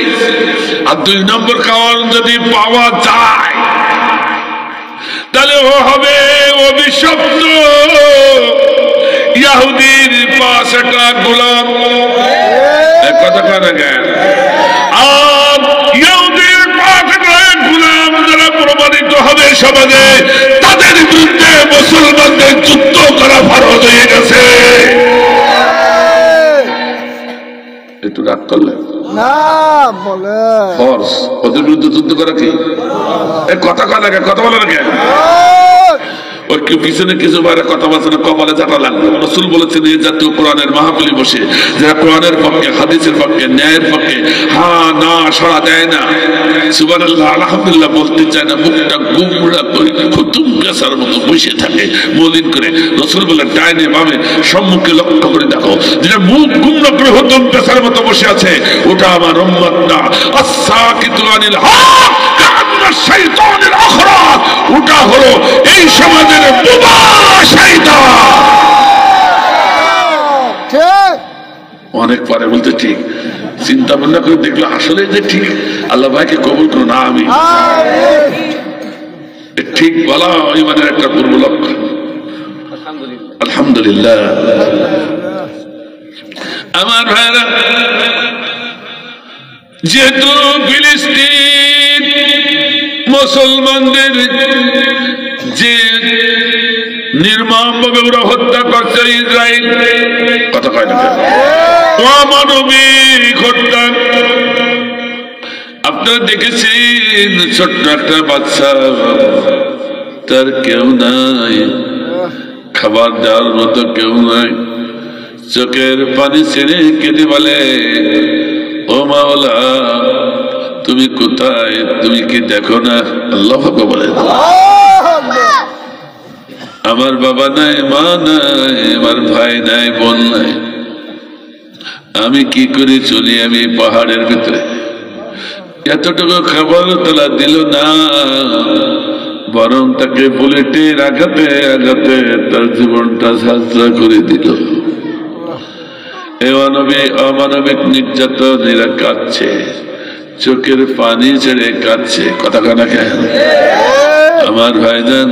আর 2 নম্বর কারণ যদি পাওয়া যায় তাহলে ও হবে অভিশপ্ত ইহুদির পাশ একটা গোলাম। কথা কয় না কেন? আর ইহুদির পাশ একটা গোলাম যারা প্রমাণিত হবে সমাজে, তাদের বিরুদ্ধে মুসলমানদের যুদ্ধ করা ফরজ হয়ে গেছে। একটু রাগ করলেন না? বলে ফরজ, ওদের বিরুদ্ধে যুদ্ধ করা কি? কথা কয় না কেন? কথা বলে না কেন? ওই পিছনে কিছু বাইরে কথা বলছে না, কপালে চাটা লাগবে। রাসূল বলেছেন এই জাতীয় কোরআনের মাহফিলে বসে যারা কোরআনের পক্ষে, হাদিসের পক্ষে, ন্যায়ের পক্ষে হ্যাঁ না সাড়া দেয় না, সুবহানাল্লাহ আলহামদুলিল্লাহ বলতে চায় না, মুখটা গুমরা করে খুতুম গাছার মতো বসে থাকে মলিন করে। রাসূল বলেন ডাইনে বামে সম্মুখে লক্ষ্য করে দেখো, যেটা মুখ গুমরা করে হুতুম গাছার মতো বসে আছে, ওটা আমার উম্মত না। আস-সাকিতু আনিল হক কা'আন্না শাইতানিল আখরাত, ওটা হলো এই সমাজের বুবা শয়তান। অনেক পরে বলতে ঠিক, চিন্তা ভাবনা করে দেখলো আসলে যে ঠিক। আল্লাহ ভাইকে কবুল করুন, আমিন। ঠিক বলা ইমানের একটা পূর্ব লক্ষ্য। আলহামদুলিল্লাহ। আমার ভাইরা, যেহেতু ফিলিস্তিন মুসলমানদের যে নির্মমভাবে ওরা হত্যা করছে ইসরায়েল, কথা কয় না, অমানবিক হত্যা, আপনারা দেখেছেন ছোট্ট একটা বাচ্চা, তার কেউ নাই, খাবার দেওয়ার মতো কেউ নাই, চোখের পানি ছেড়ে কেঁদে বলে, ও মাওলা তুমি কোথায়, তুমি কি দেখো না? আল্লাহ বলেন, আমার বাবা নাই, মা নাই, আমার ভাই নাই, বোন নাই, আমি কি করে চলি? আমি পাহাড়ের ভিতরে এতটুকু খাবার তোলা দিল না, বরং তাকে বুলেটের আঘাতে আঘাতে তার জীবনটা ঝাঁঝরা করে দিল। অমানবিক নির্যাতন এরা কাঁদছে, চোখের পানি ছেড়ে কাঁদছে, কথা কানা কেন? আমার ভাইজান,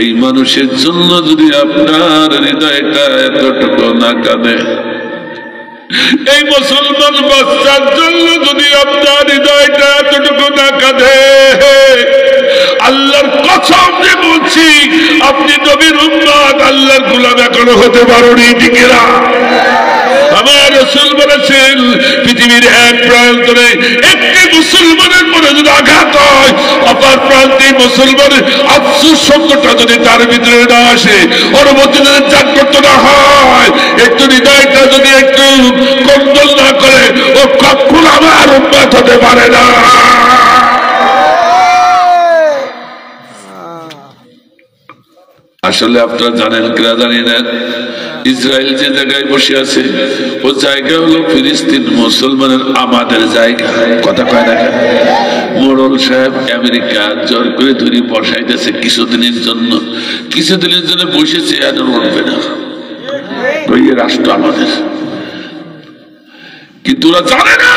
এই মানুষের জন্য যদি আপনার হৃদয়টা এতটুকু না কাঁদে, এই মুসলমান বাচ্চার জন্য যদি আপনার হৃদয়টা এতটুকু না কাঁদে, আল্লাহর কসম দিয়ে বলছি, আপনি নবীর উম্মত, আল্লাহর গোলাম এখনো হতে পারেনি। ঠিক না? আমার রাসূল বলেছেন, পৃথিবীর এক প্রান্তরে একটি মুসলমানের পরে যদি আঘাত হয়, অপর প্রান্তে মুসলমানের আফসোস শব্দটা যদি তার ভিতরে না আসে, অনুমতি যদি জাগ্রত না হয়, একটু হৃদয়টা যদি একটু কন্দল না করে, ও কখনো আমার উম্মত হতে পারে না। আসলে আপনারা জানেন কিনা জানি না, ইসরায়েল যে জায়গায় বসে আছে, ও জায়গা হলো ফিলিস্তিন, মুসলমানের আমাদের জায়গা, কথা কয় না কেন? মোড়ল সাহেব আমেরিকা জোর করে ধরে বসাইতেছে কিছুদিনের জন্য বসেছে, আর উঠবে না, ওই রাষ্ট্র আমাদের। কিন্তু ওরা জানে না,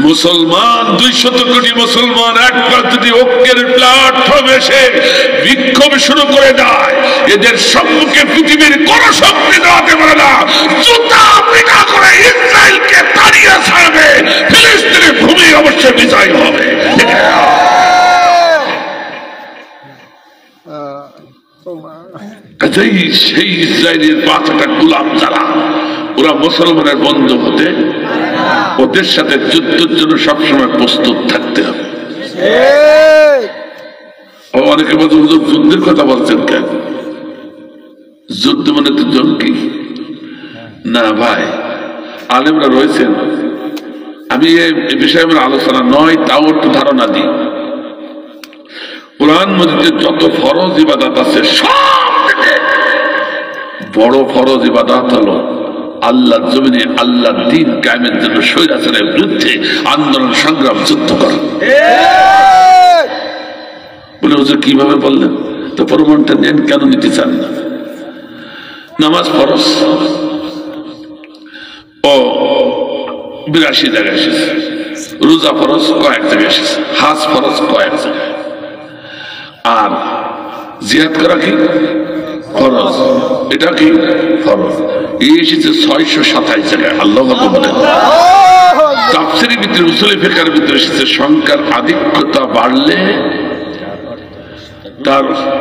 মুসলমান 200 কোটি মুসলমান একবার যদি ঐক্যের প্ল্যাটফর্ম এসে বিক্ষোভ শুরু করে দেয়, এদের সম্মুখে পৃথিবীর কোন শক্তি দাঁড়াতে পারে না, জুতা পিটা করে ইসরায়েলকে তাড়িয়ে ছাড়বে, ফিলিস্তিনের ভূমি অবশ্যই বিজয় হবে। সেই ইসরায়েলের 5টা গোলাম যারা, ওরা মুসলমানের বন্ধু হতে, ওদের সাথে যুদ্ধের জন্য সবসময় প্রস্তুত থাকতে হবে। অনেকে বলছে যুদ্ধের কথা বলছেন কেন? যুদ্ধ মানে তো জঙ্গি না ভাই, আলেমরা রয়েছেন, আমি এই বিষয়ে আমার আলোচনা নয়, তাও একটু ধারণা দিই। কোরআন মজিদে যত ফরজ ইবাদত আছে, সব থেকে বড় ফরজ ইবাদত হলো আল্লাহর জমিনে আল্লাহর দ্বীন কায়েমের জন্য স্বৈরাচারের বিরুদ্ধে আন্দোলন, সংগ্রাম, যুদ্ধ করা। বলে হুজুর কিভাবে বললেন? তো প্রমাণটা নেন, কেন নিতে চান না? নামাজ ফরজ, ও 82 জায়গায় এসেছে, রোজা ফরজ কয়েক জায়গায় এসেছে, হাজ ফরজ কয়েক জায়গায়, আর জিহাদ করা কি ফরজ, এটা কি ফরজ। এই এসেছে 627 জায়গায়। আল্লাহ বলেন, তাফসীরের ভিতরে, উসুলে ফিকহের ভিতরে এসেছে, সংখ্যার আধিক্যতা বাড়লে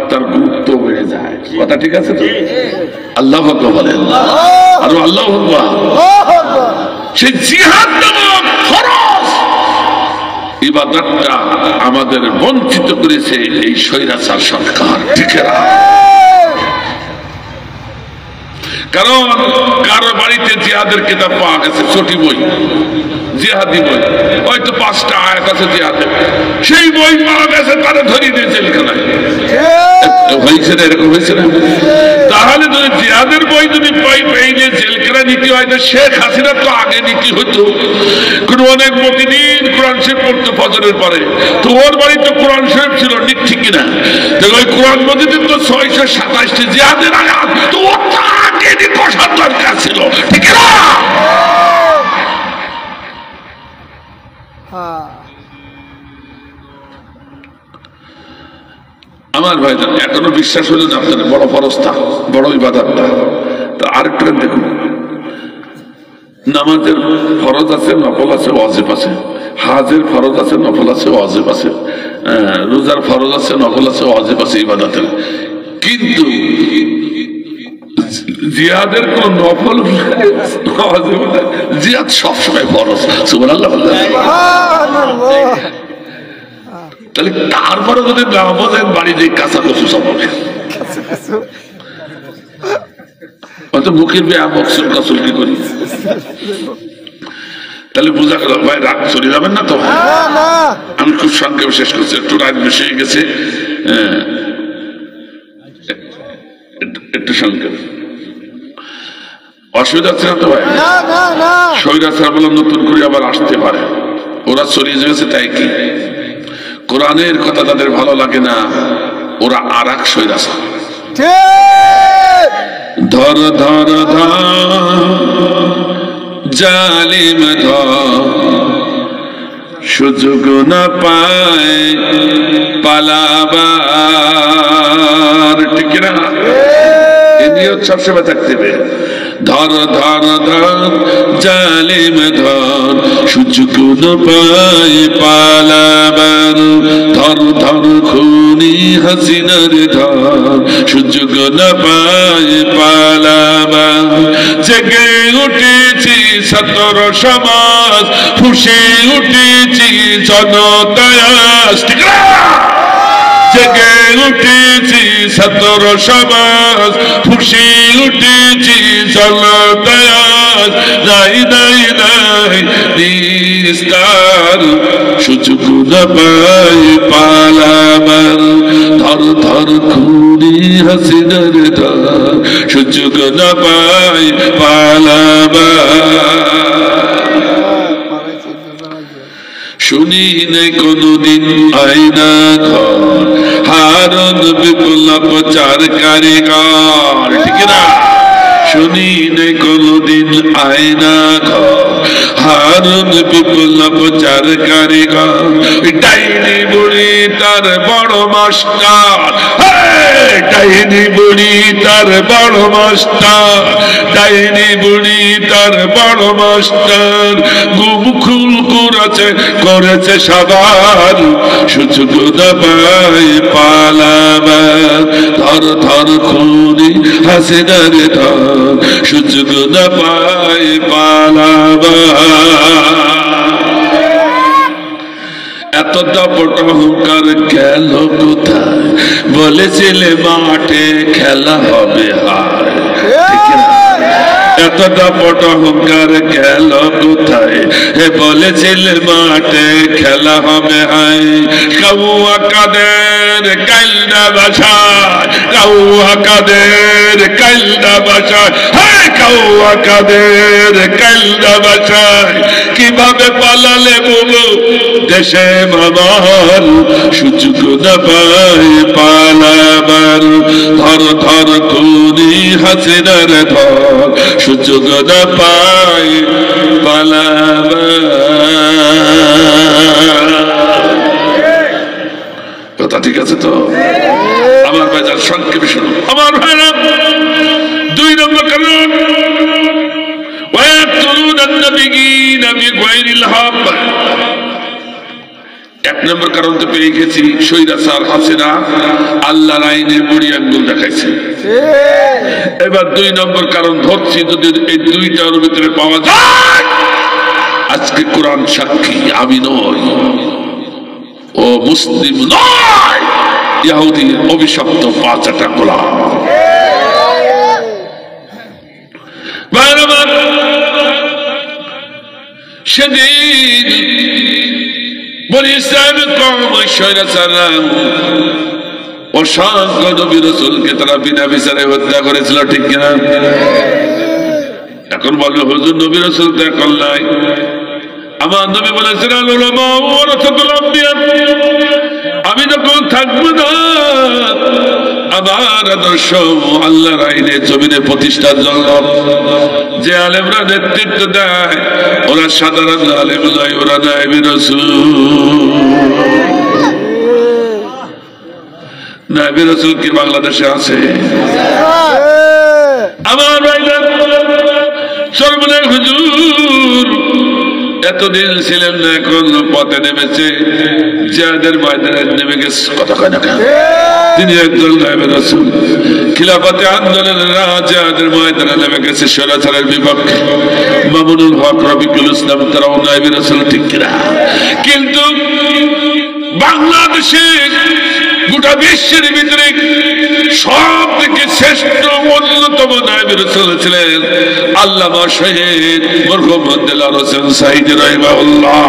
তার গুরুত্ব বেড়ে যায়, কথা ঠিক আছে তো? আল্লাহ বলেন, আর আল্লাহ সেই জিহাদ নামক ফরজ ইবাদতটা আমাদের বঞ্চিত করেছে এই স্বৈরাচার সরকার। ঠিক না? কারণ কারো বাড়িতে জিহাদের কিতাব পাওয়া গেছে, ছোটি বই, জিহাদি বই, হয়তো 5টা আয়াত আছে জিহাদের, সেই বই পাওয়া গেছে, তারা ধরিয়ে দিয়েছে জেলখানায়। হয়েছে না? এরকম হয়েছে না? তাহলে যদি জিহাদের বই যদি পেয়ে জেলখানায় নিতে হয়, তো শেখ হাসিনা তো আগে নিতে হতো। অনেক প্রতিদিন কোরআন শরীফ পড়তো ফজরের পরে, তো ওর বাড়িতে কোরআন শরীফ ছিল, ঠিক কিনা? ওই কোরআন মজিদের তো 627টি জিহাদের আয়াত, তো ওটা আগে কষার দরকার ছিল, ঠিক না? আমার ভাই এখনো বিশ্বাস হলো না আপনাদের বড় ফরজটা, বড় ইবাদতটা। তো আরেকটা দেখুন, নামাজের ফরজ আছে, নফল আছে, ওয়াজিব আছে, হাজের ফরজ আছে, নফল আছে, ওয়াজিব আছে, রোজার ফরজ আছে, নফল আছে, ওয়াজিব আছে ইবাদতের। কিন্তু জিহাদের কোন নফল জিহাদ সবসময় ফরজ। সুবহানাল্লাহ। তাহলে তারপরে যদি না বোঝেন বাড়িতে কাঁচা কচু চাপাবে, হয়তো মুখের বেয়া মকসুল কসুল কি করি, তাহলে বোঝা গেল ভাই রাগ চলে যাবেন না তো। আমি খুব সংক্ষেপে শেষ করছি, একটু রাগ বেশি হয়ে গেছে, একটু সংক্ষেপ। অসুবিধা আছে না তো ভাই? স্বৈরাচার বলে নতুন করে আবার আসতে পারে, ওরা চলে যাচ্ছে তাই কি? কোরআনের কথা তাদের ভালো লাগে না, ওরা আর এক স্বৈরাচার। ধর ধর ধর জালিম ধর, সুযোগ না পায় পালাবার, ঠিক না? এদিকে সবসময় থাকতে হবে। ধর ধর ধর জালিম ধর, সুযোগ না পায় পালাবার, ধর ধর খুনি হাসিনার ধর, সুযোগ না পায় পালাবার। জেগে উঠেছি ছাত্র সমাজ, ফুঁসে উঠেছি জনতায়াস, ঠিক না? জেগে উঠেছি ছাত্র সমাজ, ফুঁসে উঠেছি জনতায়াস, নাই নাই নাই নিস্তার, সুযোগ না পায় পালাবার, ধর ধর খুনি হাসিনার ধর, সুযোগ না পায় পালাবার। শুনি নাই কোনদিন আয়না ঘর, হারুন বিপ্লব চার কারিগর, ঠিক না? শুনি নাই কোনদিন আয়না ঘর, হারুন বিপ্লব চার কারিগর, ডাইনি বুড়ি তার বড় মাস্টার, ডাইনি বুড়ি তার বড় মাস্টার, ডাইনি বুড়ি তার বড় মাস্টার, গুম খুন করেছে সবার, সুযোগ না পায় পালাবার, ধর ধর খুনি হাসিনার ধর, সুযোগ না পায় পালাবার। এত দাপট অহংকার গেল কোথায়, বলেছিলে মাঠে খেলা হবে হায়, ঠিক না? এত দাপট অহংকার গেল কোথায়, হে বলেছিলে মাঠে খেলা হবে হায়। কাউয়া কাদের কাইলনা বাসায়, কাউয়া কাদের কাইলনা বাসায়, হ্যাঁ কাউয়া কাদের কাইলনা বাসায়, কিভাবে পালালে বলো দেশে মামার, সুযোগ না পায় পালাবার, ধর ধর খুনি হাসিনার ধর, সুযোগ না পায় পালাবার। কথা ঠিক আছে তো? আমার বাজার সংক্ষেপে শুনো আমার ভাইরা। 2 নম্বর কারণ, ওয়ায়াকতুলুনা আন-নাবিয়্যিনা বিগাইরিল হক। 1 নম্বর কারণ তো পেয়ে গেছি, স্বৈরাচার হাসিনা আল্লাহর আইনে বুড়ি আঙ্গুল দেখাইছে। এবার 2 নম্বর কারণ ধরছি, যদি এই 2টার ভিতরে পাওয়া যায়, আজকে কোরআন সাক্ষী আমি নই, ও মুসলিম নয়, ইহুদির অভিশপ্ত 5টা গোলাম। সেদিন বনি ইসরাইলের কওম স্বৈরাচাররা অসংখ্য নবী রাসূলকে তারা বিনা বিচারে হত্যা করেছিল, ঠিক কিনা? এখন বললো হুজুর নবী রাসূল তো এখন নাই, আমার নবী বলেছিলেন উলামা ওয়ারাসাতুল আম্বিয়া, আমি যখন থাকবো না আমার আদর্শ আল্লাহর আইনে জমিনে প্রতিষ্ঠার জন্য যে আলেমরা নেতৃত্ব দেয়, ওরা সাধারণ আলেম নয়, ওরা নায়েবে রাসূল। নায়েবে রাসূল কি বাংলাদেশে আছে? আমার ভাইরা সর্বনাশ হুজুর এতদিন ছিলেন না, এখন পথে নেমেছে, জিহাদের ময়দানে নেমে গেছে। কথা কয় না কেন? তিনি একজন নায়েবে রাসূল, খিলাফতে আন্দোলনেরা জিহাদের ময়দানে নেমে গেছে স্বৈরাচারের বিপক্ষে। মামুনুল হক, রফিকুল ইসলাম তারাও নায়েবে রাসূল, ঠিক কিনা? কিন্তু বাংলাদেশে গোটা বিশ্বের ভিতরে সব থেকে শ্রেষ্ঠ অন্যতম নায়েবে রাসূল ছিলেন আল্লামা শহীদ মরহুম দেলাওয়ার হোসেন সাঈদী রাহিমাহুল্লাহ।